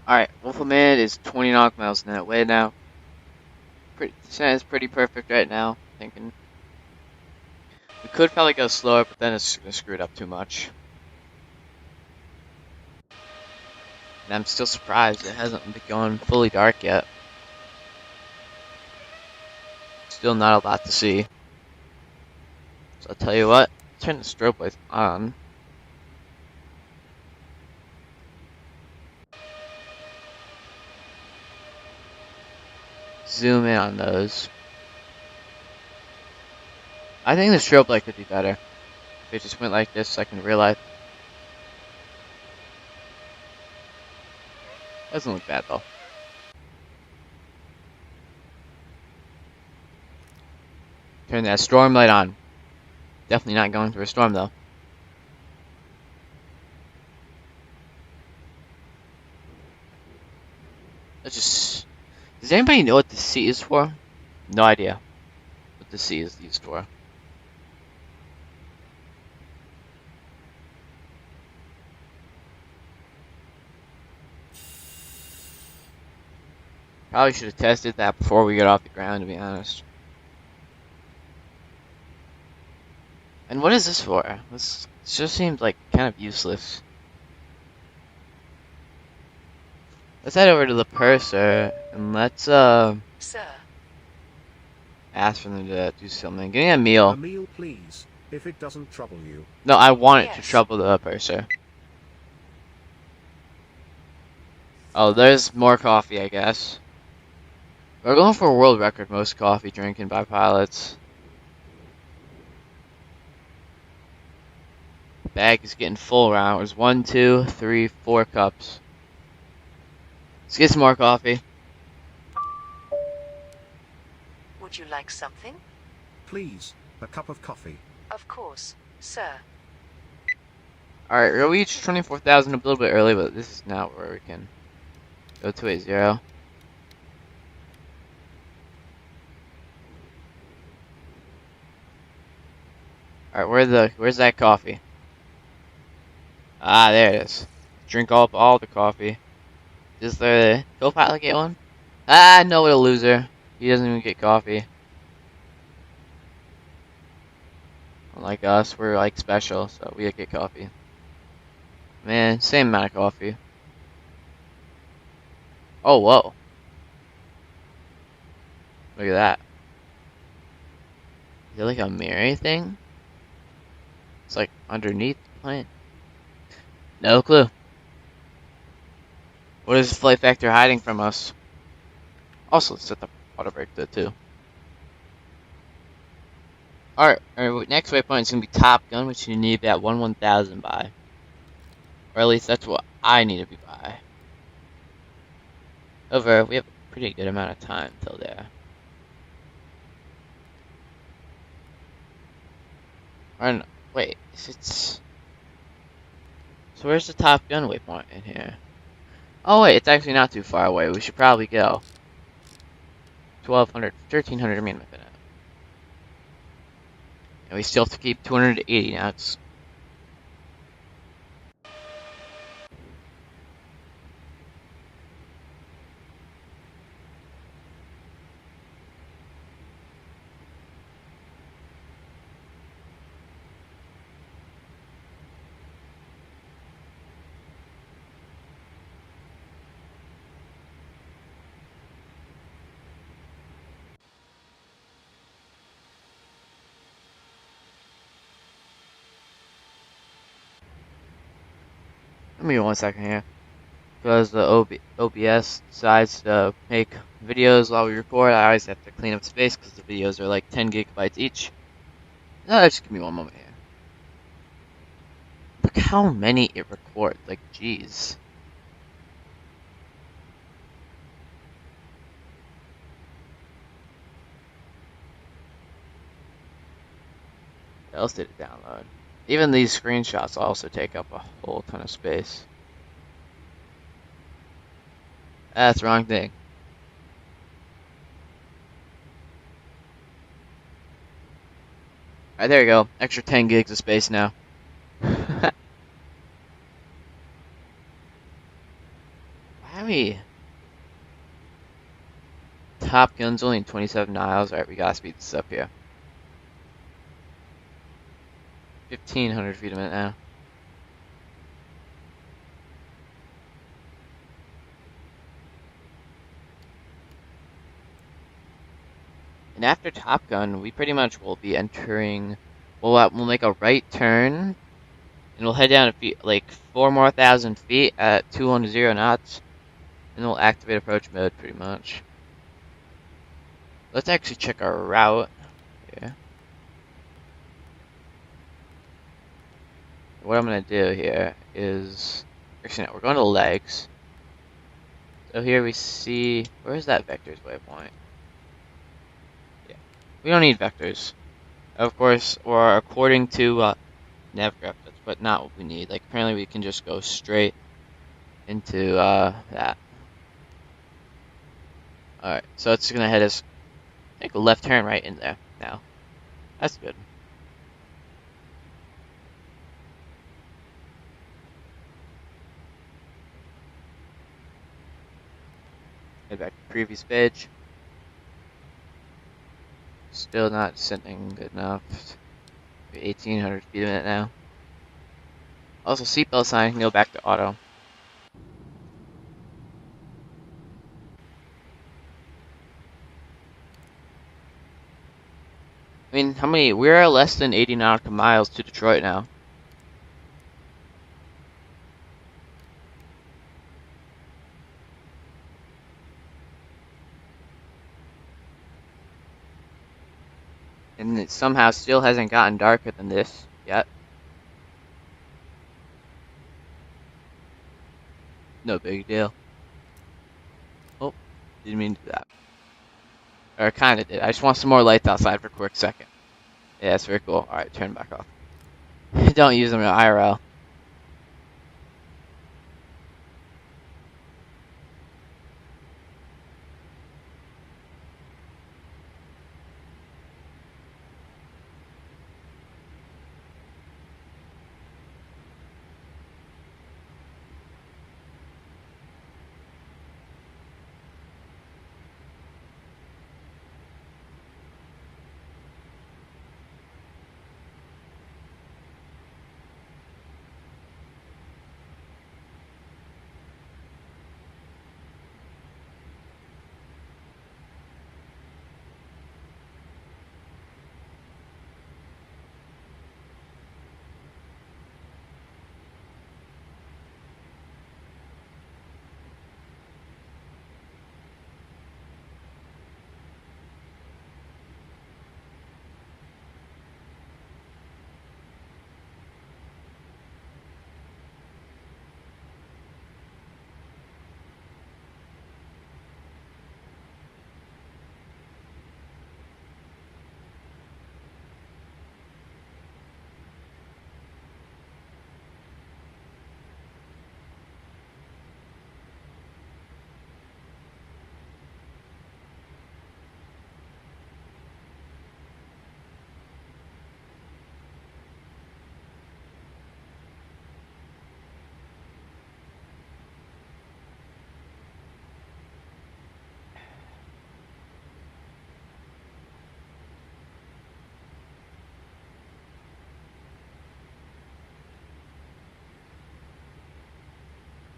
Alright, Wolfman is 20 nautical miles in that way now. It's pretty perfect right now, thinking. We could probably go slower, but then it's gonna screw it up too much. And I'm still surprised it hasn't been going fully dark yet. Still not a lot to see. So I'll tell you what, turn the strobe lights on. Zoom in on those. I think the strobe light could be better. If it just went like this, I can realize. Doesn't look bad though. Turn that storm light on. Definitely not going through a storm though. Let's just... Does anybody know what the C is for? No idea what the C is used for. Probably should have tested that before we got off the ground, to be honest. And what is this for? This just seems like kind of useless. Let's head over to the purser and let's Sir. ask for them to do something. Give me a meal. A meal, please, if it doesn't trouble you. No, I want it to trouble the purser. Oh, there's more coffee, I guess. We're going for a world record most coffee drinking by pilots. Bag is getting full around. There's 1, 2, 3, 4 cups. Let's get some more coffee. Would you like something? Please, a cup of coffee. Of course, sir. Alright, we reached 24,000 a little bit early, but this is not where we can go to 80. Alright, where's that coffee? Ah, there it is. Drink up all the coffee. Does the co-pilot get one? Ah, no, what a loser. He doesn't even get coffee. Unlike us, we're like special, so we get coffee. Man, same amount of coffee. Oh, whoa. Look at that. Is it like a mirror thing? It's like underneath the plane. No clue. What is Flight Factor hiding from us? Also, let's set the auto brake though too. Alright, our next waypoint is going to be Top Gun, which you need that 1/1000 by. Or at least that's what I need to be by. However, we have a pretty good amount of time till there. Or no, wait, it's... So where's the Top Gun waypoint in here? Oh wait, it's actually not too far away. We should probably go. 1,200, 1,300 a minute. And we still have to keep 280 knots. Let me 1 second here. Because the OBS decides to make videos while we record, I always have to clean up space because the videos are like 10 gigabytes each. Just give me 1 moment here. Look how many it records. Like, jeez. What else did it download? Even these screenshots also take up a whole ton of space. That's the wrong thing. Alright, there you go. Extra 10 gigs of space now. Why are we... Top Gun's only 27 miles. Alright, we gotta speed this up here. 1,500 feet a minute now. And after Top Gun, we pretty much will be entering. We'll make a right turn, and we'll head down like 4,000 more feet at 210 knots, and we'll activate approach mode pretty much. Let's actually check our route here. What I'm gonna do here is actually no, we're going to legs. So here we see where's that vector's waypoint. We don't need vectors, of course, or according to Navigraph, but not what we need. Like apparently we can just go straight into that. All right, so it's gonna head us, I think, a left turn right in there now. That's good. Head back to the previous page. Still not sending good enough. 1,800 feet a minute now. Also, seatbelt sign can go back to auto. I mean, how many? We're less than 80 nautical miles to Detroit now. And it somehow still hasn't gotten darker than this yet. No big deal. Oh, didn't mean to do that. Or kinda did. I just want some more lights outside for a quick second. Yeah, that's very cool. Alright, turn back off. Don't use them in IRL.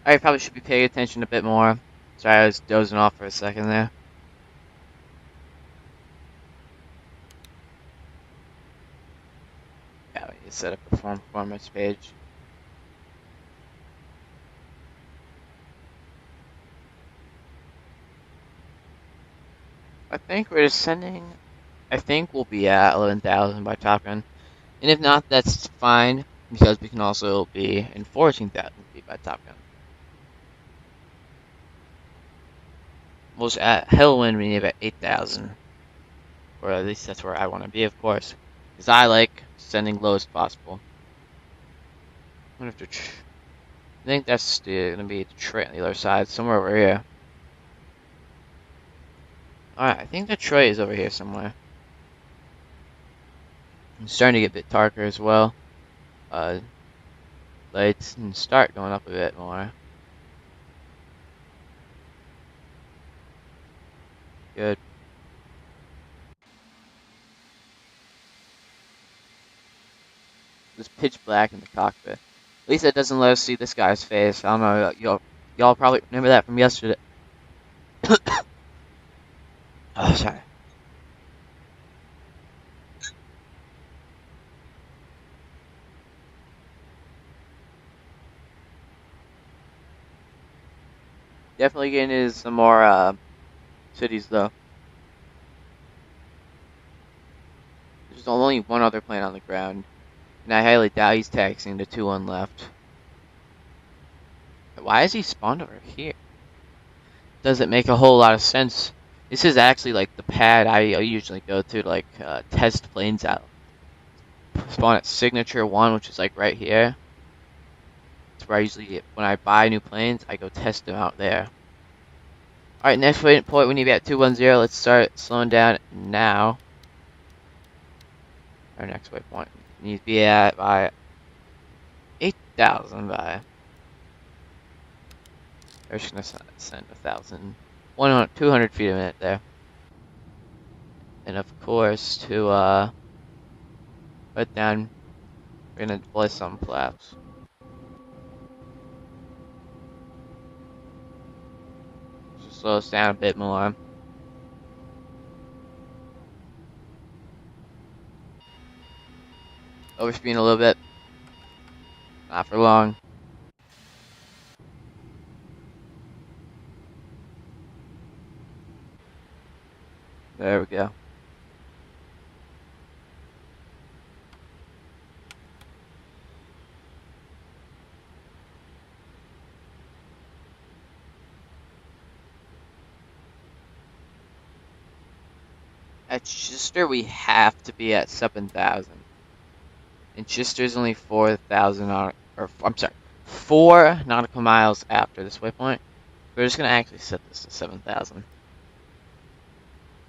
I probably should be paying attention a bit more. Sorry, I was dozing off for a second there. Yeah, we need to set up a performance page. I think we're descending. I think we'll be at 11,000 by Top Gun. And if not, that's fine, because we can also be in 14,000 feet by Top Gun. Most at Hellwind, we need about 8,000. Or at least that's where I want to be, of course. Because I like sending low as possible. I think that's going to be Detroit on the other side, somewhere over here. Alright, I think Detroit is over here somewhere. It's starting to get a bit darker as well. Lights can start going up a bit more. Good. It's pitch black in the cockpit. At least it doesn't let us see this guy's face. I don't know, y'all probably remember that from yesterday. Oh, sorry. Definitely getting into some more cities though. There's only one other plane on the ground, and I highly doubt he's taxiing the 2-1 left. Why is he spawned over here? Doesn't make a whole lot of sense. This is actually like the pad I usually go to like test planes out. Spawn at Signature 1, which is like right here. It's where I usually get, when I buy new planes, I go test them out there. Alright, next waypoint we need to be at 210. Let's start slowing down now. Our next waypoint needs to be at by 8,000 by. We're just gonna send 200 feet a minute there. And of course, to put down, we're gonna deploy some flaps. Just slow us down a bit more. Overspeeding a little bit. Not for long. There we go. At Chester, we have to be at 7,000. And Chester's only 4,000 or I'm sorry, 4 nautical miles after this waypoint. We're just gonna actually set this to 7,000.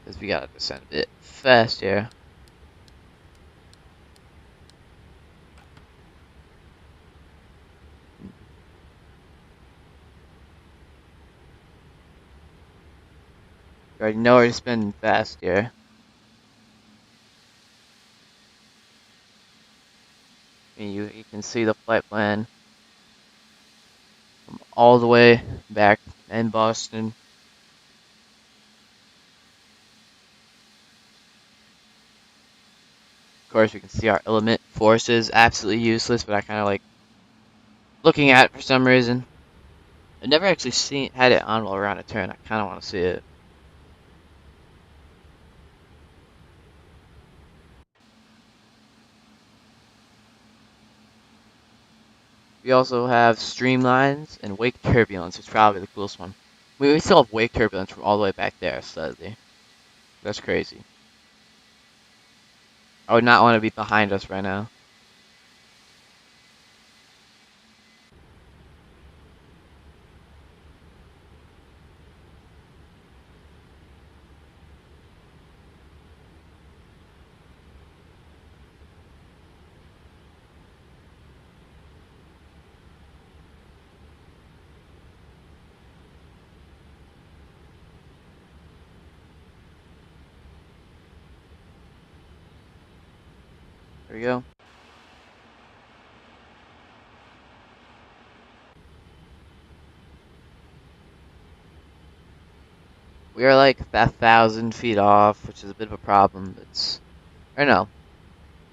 Because we gotta descend a bit fast here. You already know where to spend fast here. And you can see the flight plan from all the way back in Boston. Of course, we can see our element forces, absolutely useless, but I kind of like looking at it for some reason. I've never actually had it on while around a turn. I kind of want to see it. We also have streamlines and wake turbulence. It's probably the coolest one. We still have wake turbulence from all the way back there, slightly. That's crazy. I would not want to be behind us right now. There we go. We are like 1,000 feet off, which is a bit of a problem. Or no,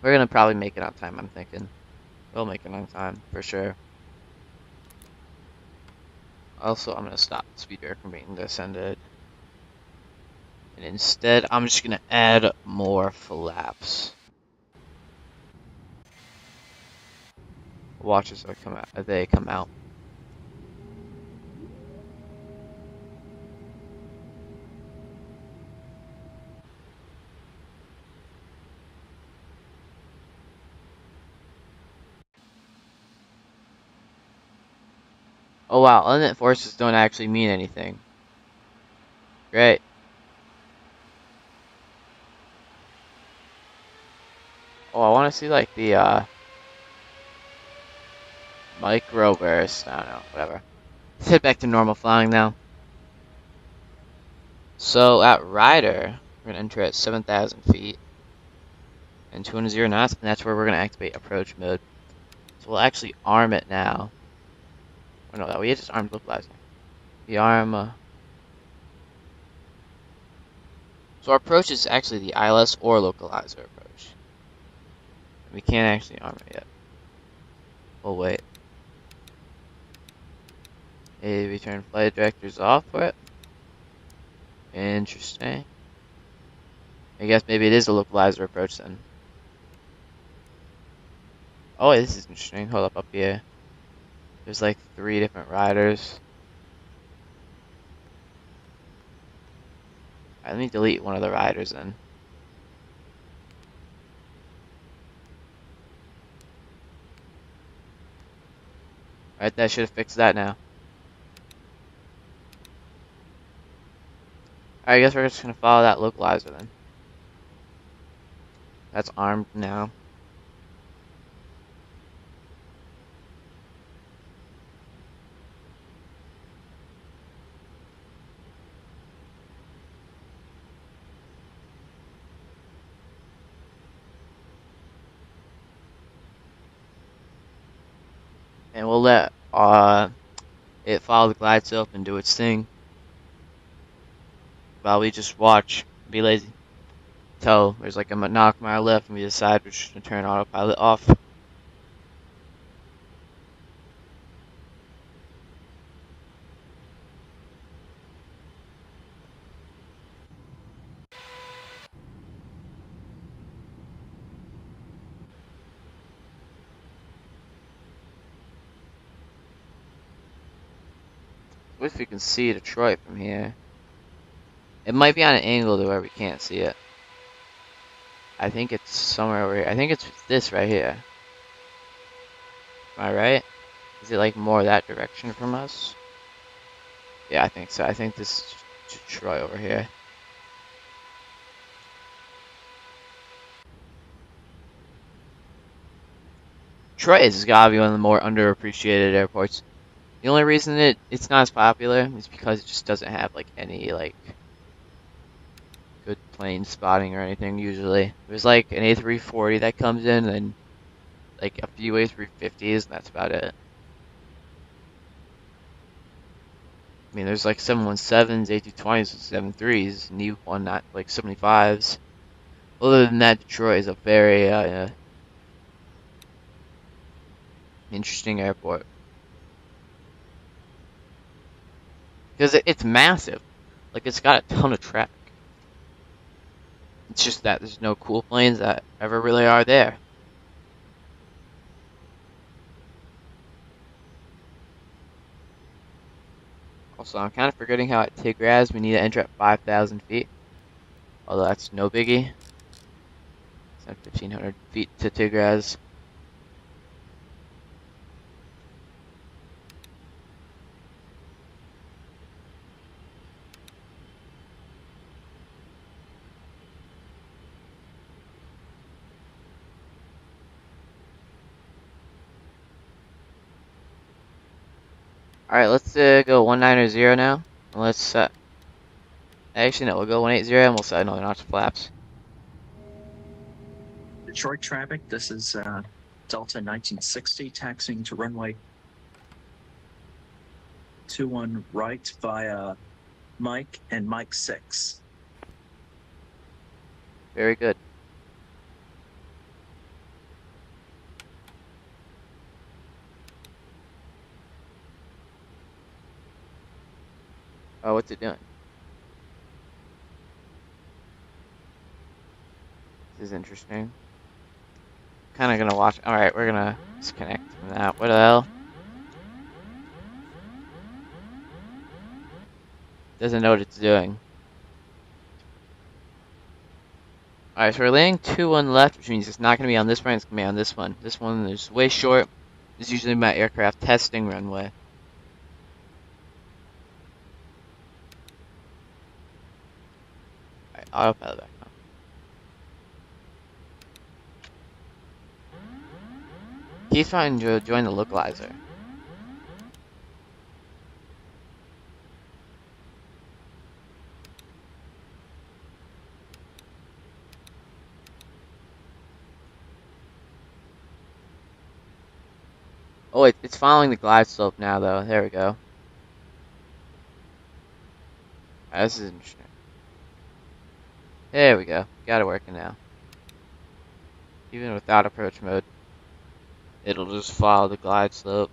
we're gonna probably make it on time. I'm thinking we'll make it on time for sure. Also, I'm gonna stop the speed breaker from being descended, and instead, I'm just gonna add more flaps. Watch as they come out. Oh wow, unit forces don't actually mean anything. Great. Oh, I want to see like the microburst. I don't know, whatever. Let's head back to normal flying now. So at Ryder, we're gonna enter at 7,000 feet and 200 knots, and that's where we're gonna activate approach mode. So we'll actually arm it now. Oh no, we just armed localizer. The arm. So our approach is actually the ILS or localizer approach. We can't actually arm it yet. Oh wait. Hey, we turn flight directors off for it. Interesting. I guess maybe it is a localizer approach then. Oh wait, this is interesting. Hold up here. There's like 3 different riders. Alright, let me delete one of the riders then. Alright, that should have fixed that now. Alright, I guess we're just gonna follow that localizer then. That's armed now. And we'll let it follow the glide slope and do its thing while we just watch, be lazy, till there's like a knock mile left and we decide we're just gonna turn autopilot off. What if we can see Detroit from here? It might be on an angle to where we can't see it. I think it's somewhere over here. I think it's this right here. Am I right? Is it like more that direction from us? Yeah, I think so. I think this is Detroit over here. Detroit has gotta be one of the more underappreciated airports. The only reason it's not as popular is because it just doesn't have like any like good plane spotting or anything usually. There's like an A340 that comes in and like a few A350s and that's about it. I mean there's like 717s, A220s, 73s, and E190 not like 75s. Other than that, Detroit is a very interesting airport. Because it's massive. Like, it's got a ton of traffic. It's just that there's no cool planes that ever really are there. Also, I'm kind of forgetting how at Tigraz we need to enter at 5,000 feet. Although that's no biggie. It's at 1,500 feet to Tigraz. Alright, let's go 190 now. And let's actually no, we'll go 180 and we'll set another notch of flaps. Detroit traffic, this is Delta 1960 taxiing to runway 21 right via Mike, and Mike 6. Very good. Oh, what's it doing? This is interesting. Kind of gonna watch. Alright, we're gonna disconnect from that. What the hell? Doesn't know what it's doing. Alright, so we're landing 2-1 left, which means it's not gonna be on this one, it's gonna be on this one. This one is way short. It's usually my aircraft testing runway. Alright, autopilot back on. He's trying to join the localizer. Oh, it's following the glide slope now, though. There we go. Alright, this is interesting. There we go. Got it working now. Even without approach mode, it'll just follow the glide slope.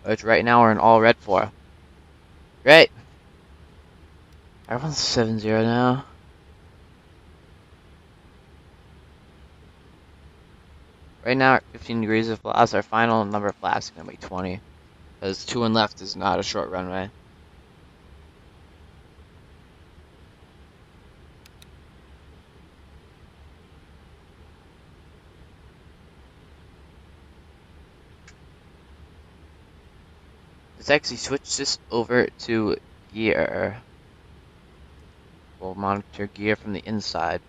Which right now we're in all red for. Great! Everyone's 7-0 now. Right now at 15 degrees of flaps, our final number of flaps is going to be 20. Because 2-1 left is not a short runway. Let's actually switch this over to gear. We'll monitor gear from the inside.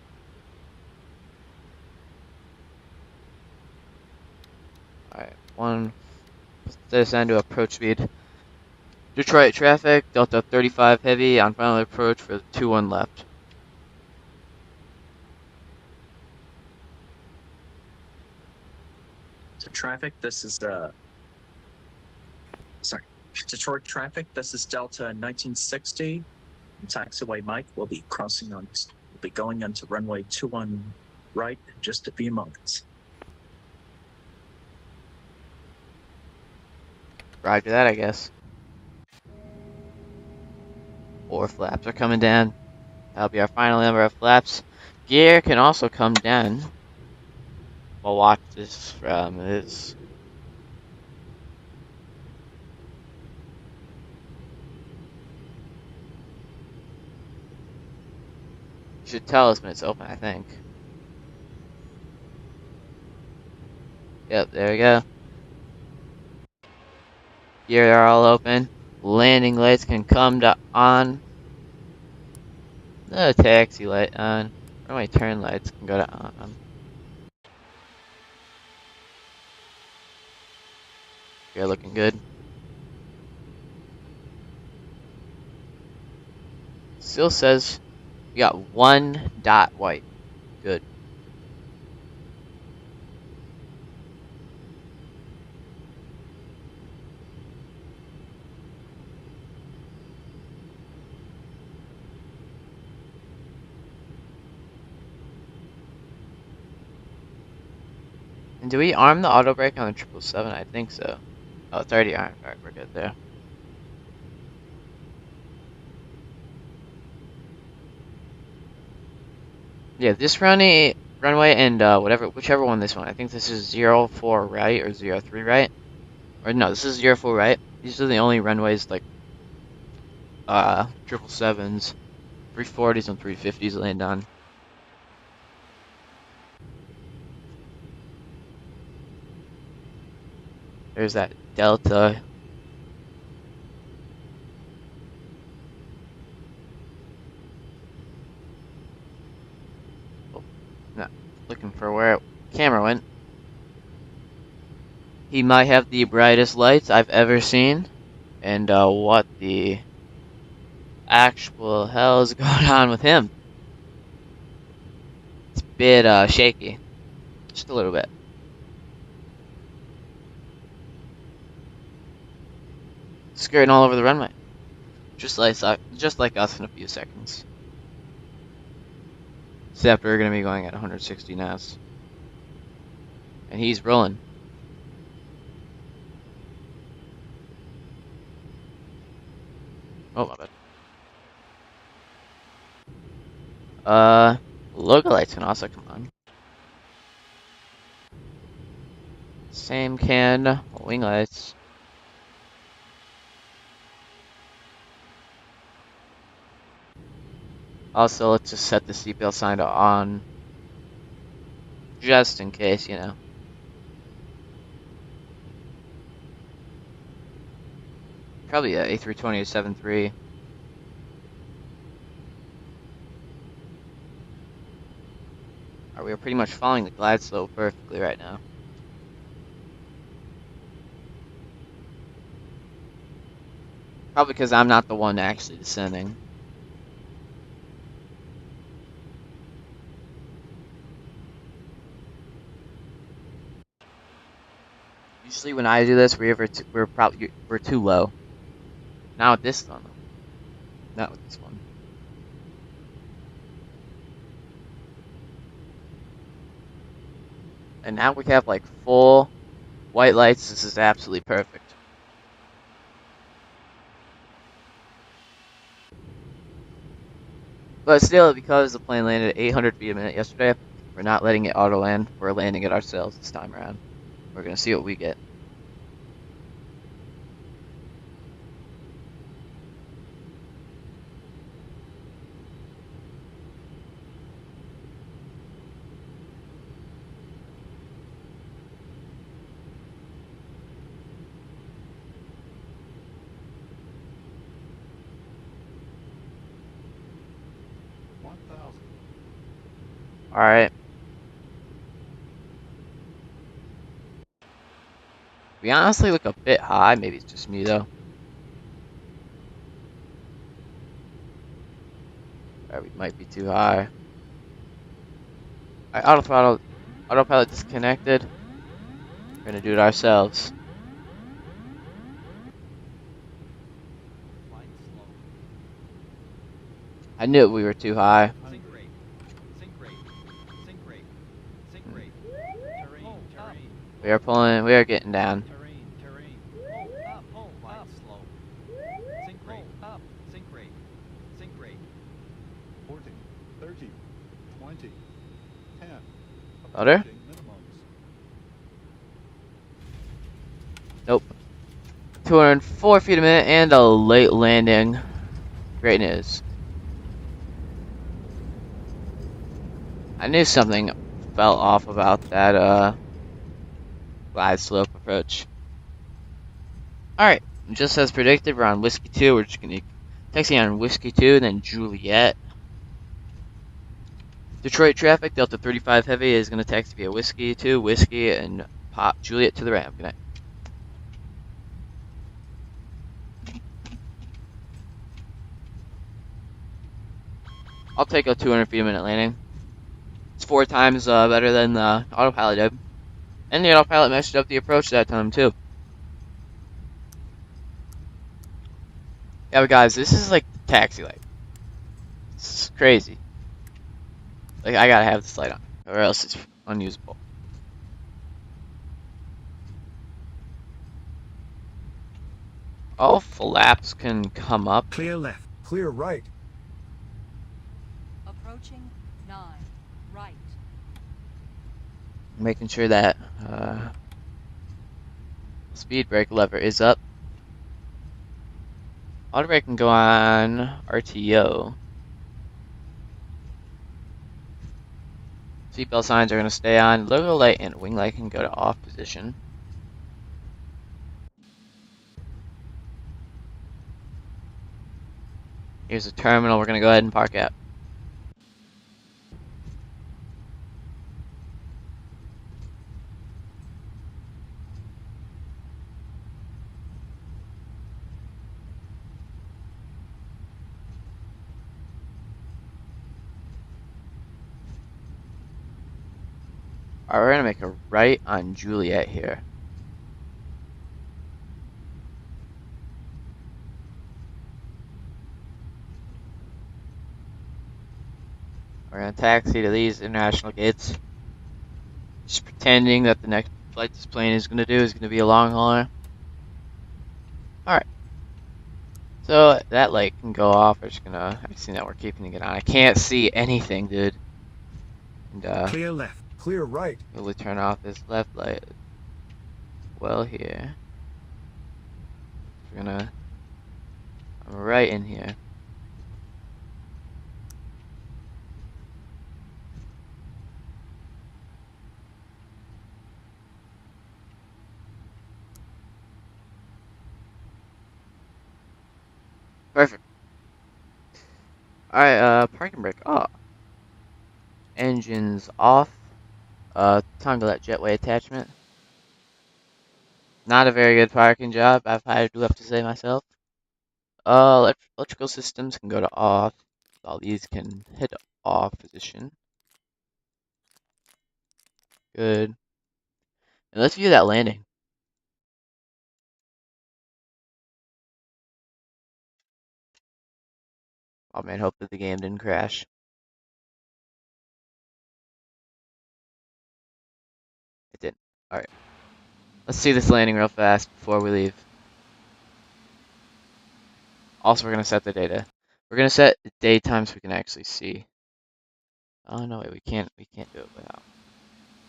Alright, let's descend to approach speed. Detroit traffic, Delta 35 heavy on final approach for 2-1 left. So traffic, this is sorry, Detroit traffic, this is Delta 1960. Taxiway Mike will be going onto runway 21 right in just a few moments. Roger that, I guess. 4 flaps are coming down. That'll be our final number of flaps. Gear can also come down. We'll watch this from this. Should tell us when it's open, I think. Yep, there we go. Gear are all open. Landing lights can come to on. The taxi light on. Runway turn lights can go to on. You're looking good. Still says we got 1 dot white. Good. And do we arm the auto brake on the 777? I think so. Oh, it's already armed. Alright, we're good there. Yeah, this runway and whichever one this one. I think this is 04 right or 03 right. Or no, this is 04 right. These are the only runways like 777s, 340s and 350s land on. There's that Delta. Oh, no, looking for where camera went. He might have the brightest lights I've ever seen. And what the actual hell is going on with him? It's a bit shaky. Just a little bit. skirting all over the runway. Just like us in a few seconds. Except we're going to be going at 160 knots. And he's rolling. Oh, my bad. Logo lights can also come on. Same can, wing lights. Also, let's just set the seatbelt sign to on. Just in case, you know. Probably a A320 73. We are pretty much following the glide slope perfectly right now. Probably because I'm not the one actually descending. Usually when I do this, we're too low. Not with this one. Not with this one. And now we have like full white lights. This is absolutely perfect. But still, because the plane landed at 800 feet a minute yesterday, we're not letting it auto land. We're landing it ourselves this time around. We're gonna see what we get. Alright. We honestly look a bit high. Maybe it's just me though. Alright, we might be too high. Alright, autopilot disconnected. We're gonna do it ourselves. I knew we were too high. We are getting down. Other? Nope. 204 feet a minute and a late landing. Great news. I knew something fell off about that glide slope approach. Alright, just as predicted, we're on Whiskey 2. We're just gonna taxi on Whiskey 2, then Juliet. Detroit traffic, Delta 35 Heavy is gonna taxi via Whiskey 2, Whiskey, and pop Juliet to the ramp. Good night. I'll take a 200 feet a minute landing. It's 4 times better than the autopilot did. And the autopilot messed up the approach that time too. Yeah, but guys, this is like the taxi light. This is crazy. Like, I gotta have this light on, or else it's unusable. All flaps can come up. Clear left, clear right. Approaching 9, right. Making sure that speed brake lever is up. Auto brake can go on RTO. Seatbelt signs are going to stay on. Logo light and wing light can go to off position. Here's the terminal we're going to go ahead and park at. Alright, we're gonna make a right on Juliet here. We're gonna taxi to these international gates. Just pretending that the next flight this plane is gonna do is gonna be a long hauler. Alright. So that light can go off. We're just gonna, I've seen that we're keeping it on. I can't see anything, dude. And Clear left, clear right. we'll turn off this left light. Well here. We're gonna, I'm right in here. Perfect. Alright, parking brake off. Engines off. Toggle that jetway attachment. Not a very good parking job, I do have to say myself. Electrical systems can go to off. All these can hit off position. Good. And let's view that landing. Oh man, hope that the game didn't crash. It didn't. Alright. Let's see this landing real fast before we leave. Also, we're going to set the data. We're going to set the daytime so we can actually see. Oh no, wait, we can't do it without.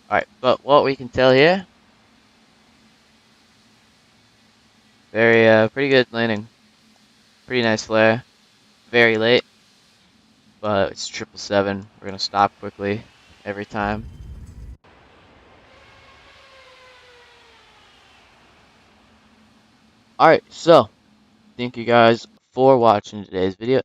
Alright, but what we can tell here. Pretty good landing. Pretty nice flare. Very late. But it's 777. We're going to stop quickly every time. Alright, so thank you guys for watching today's video.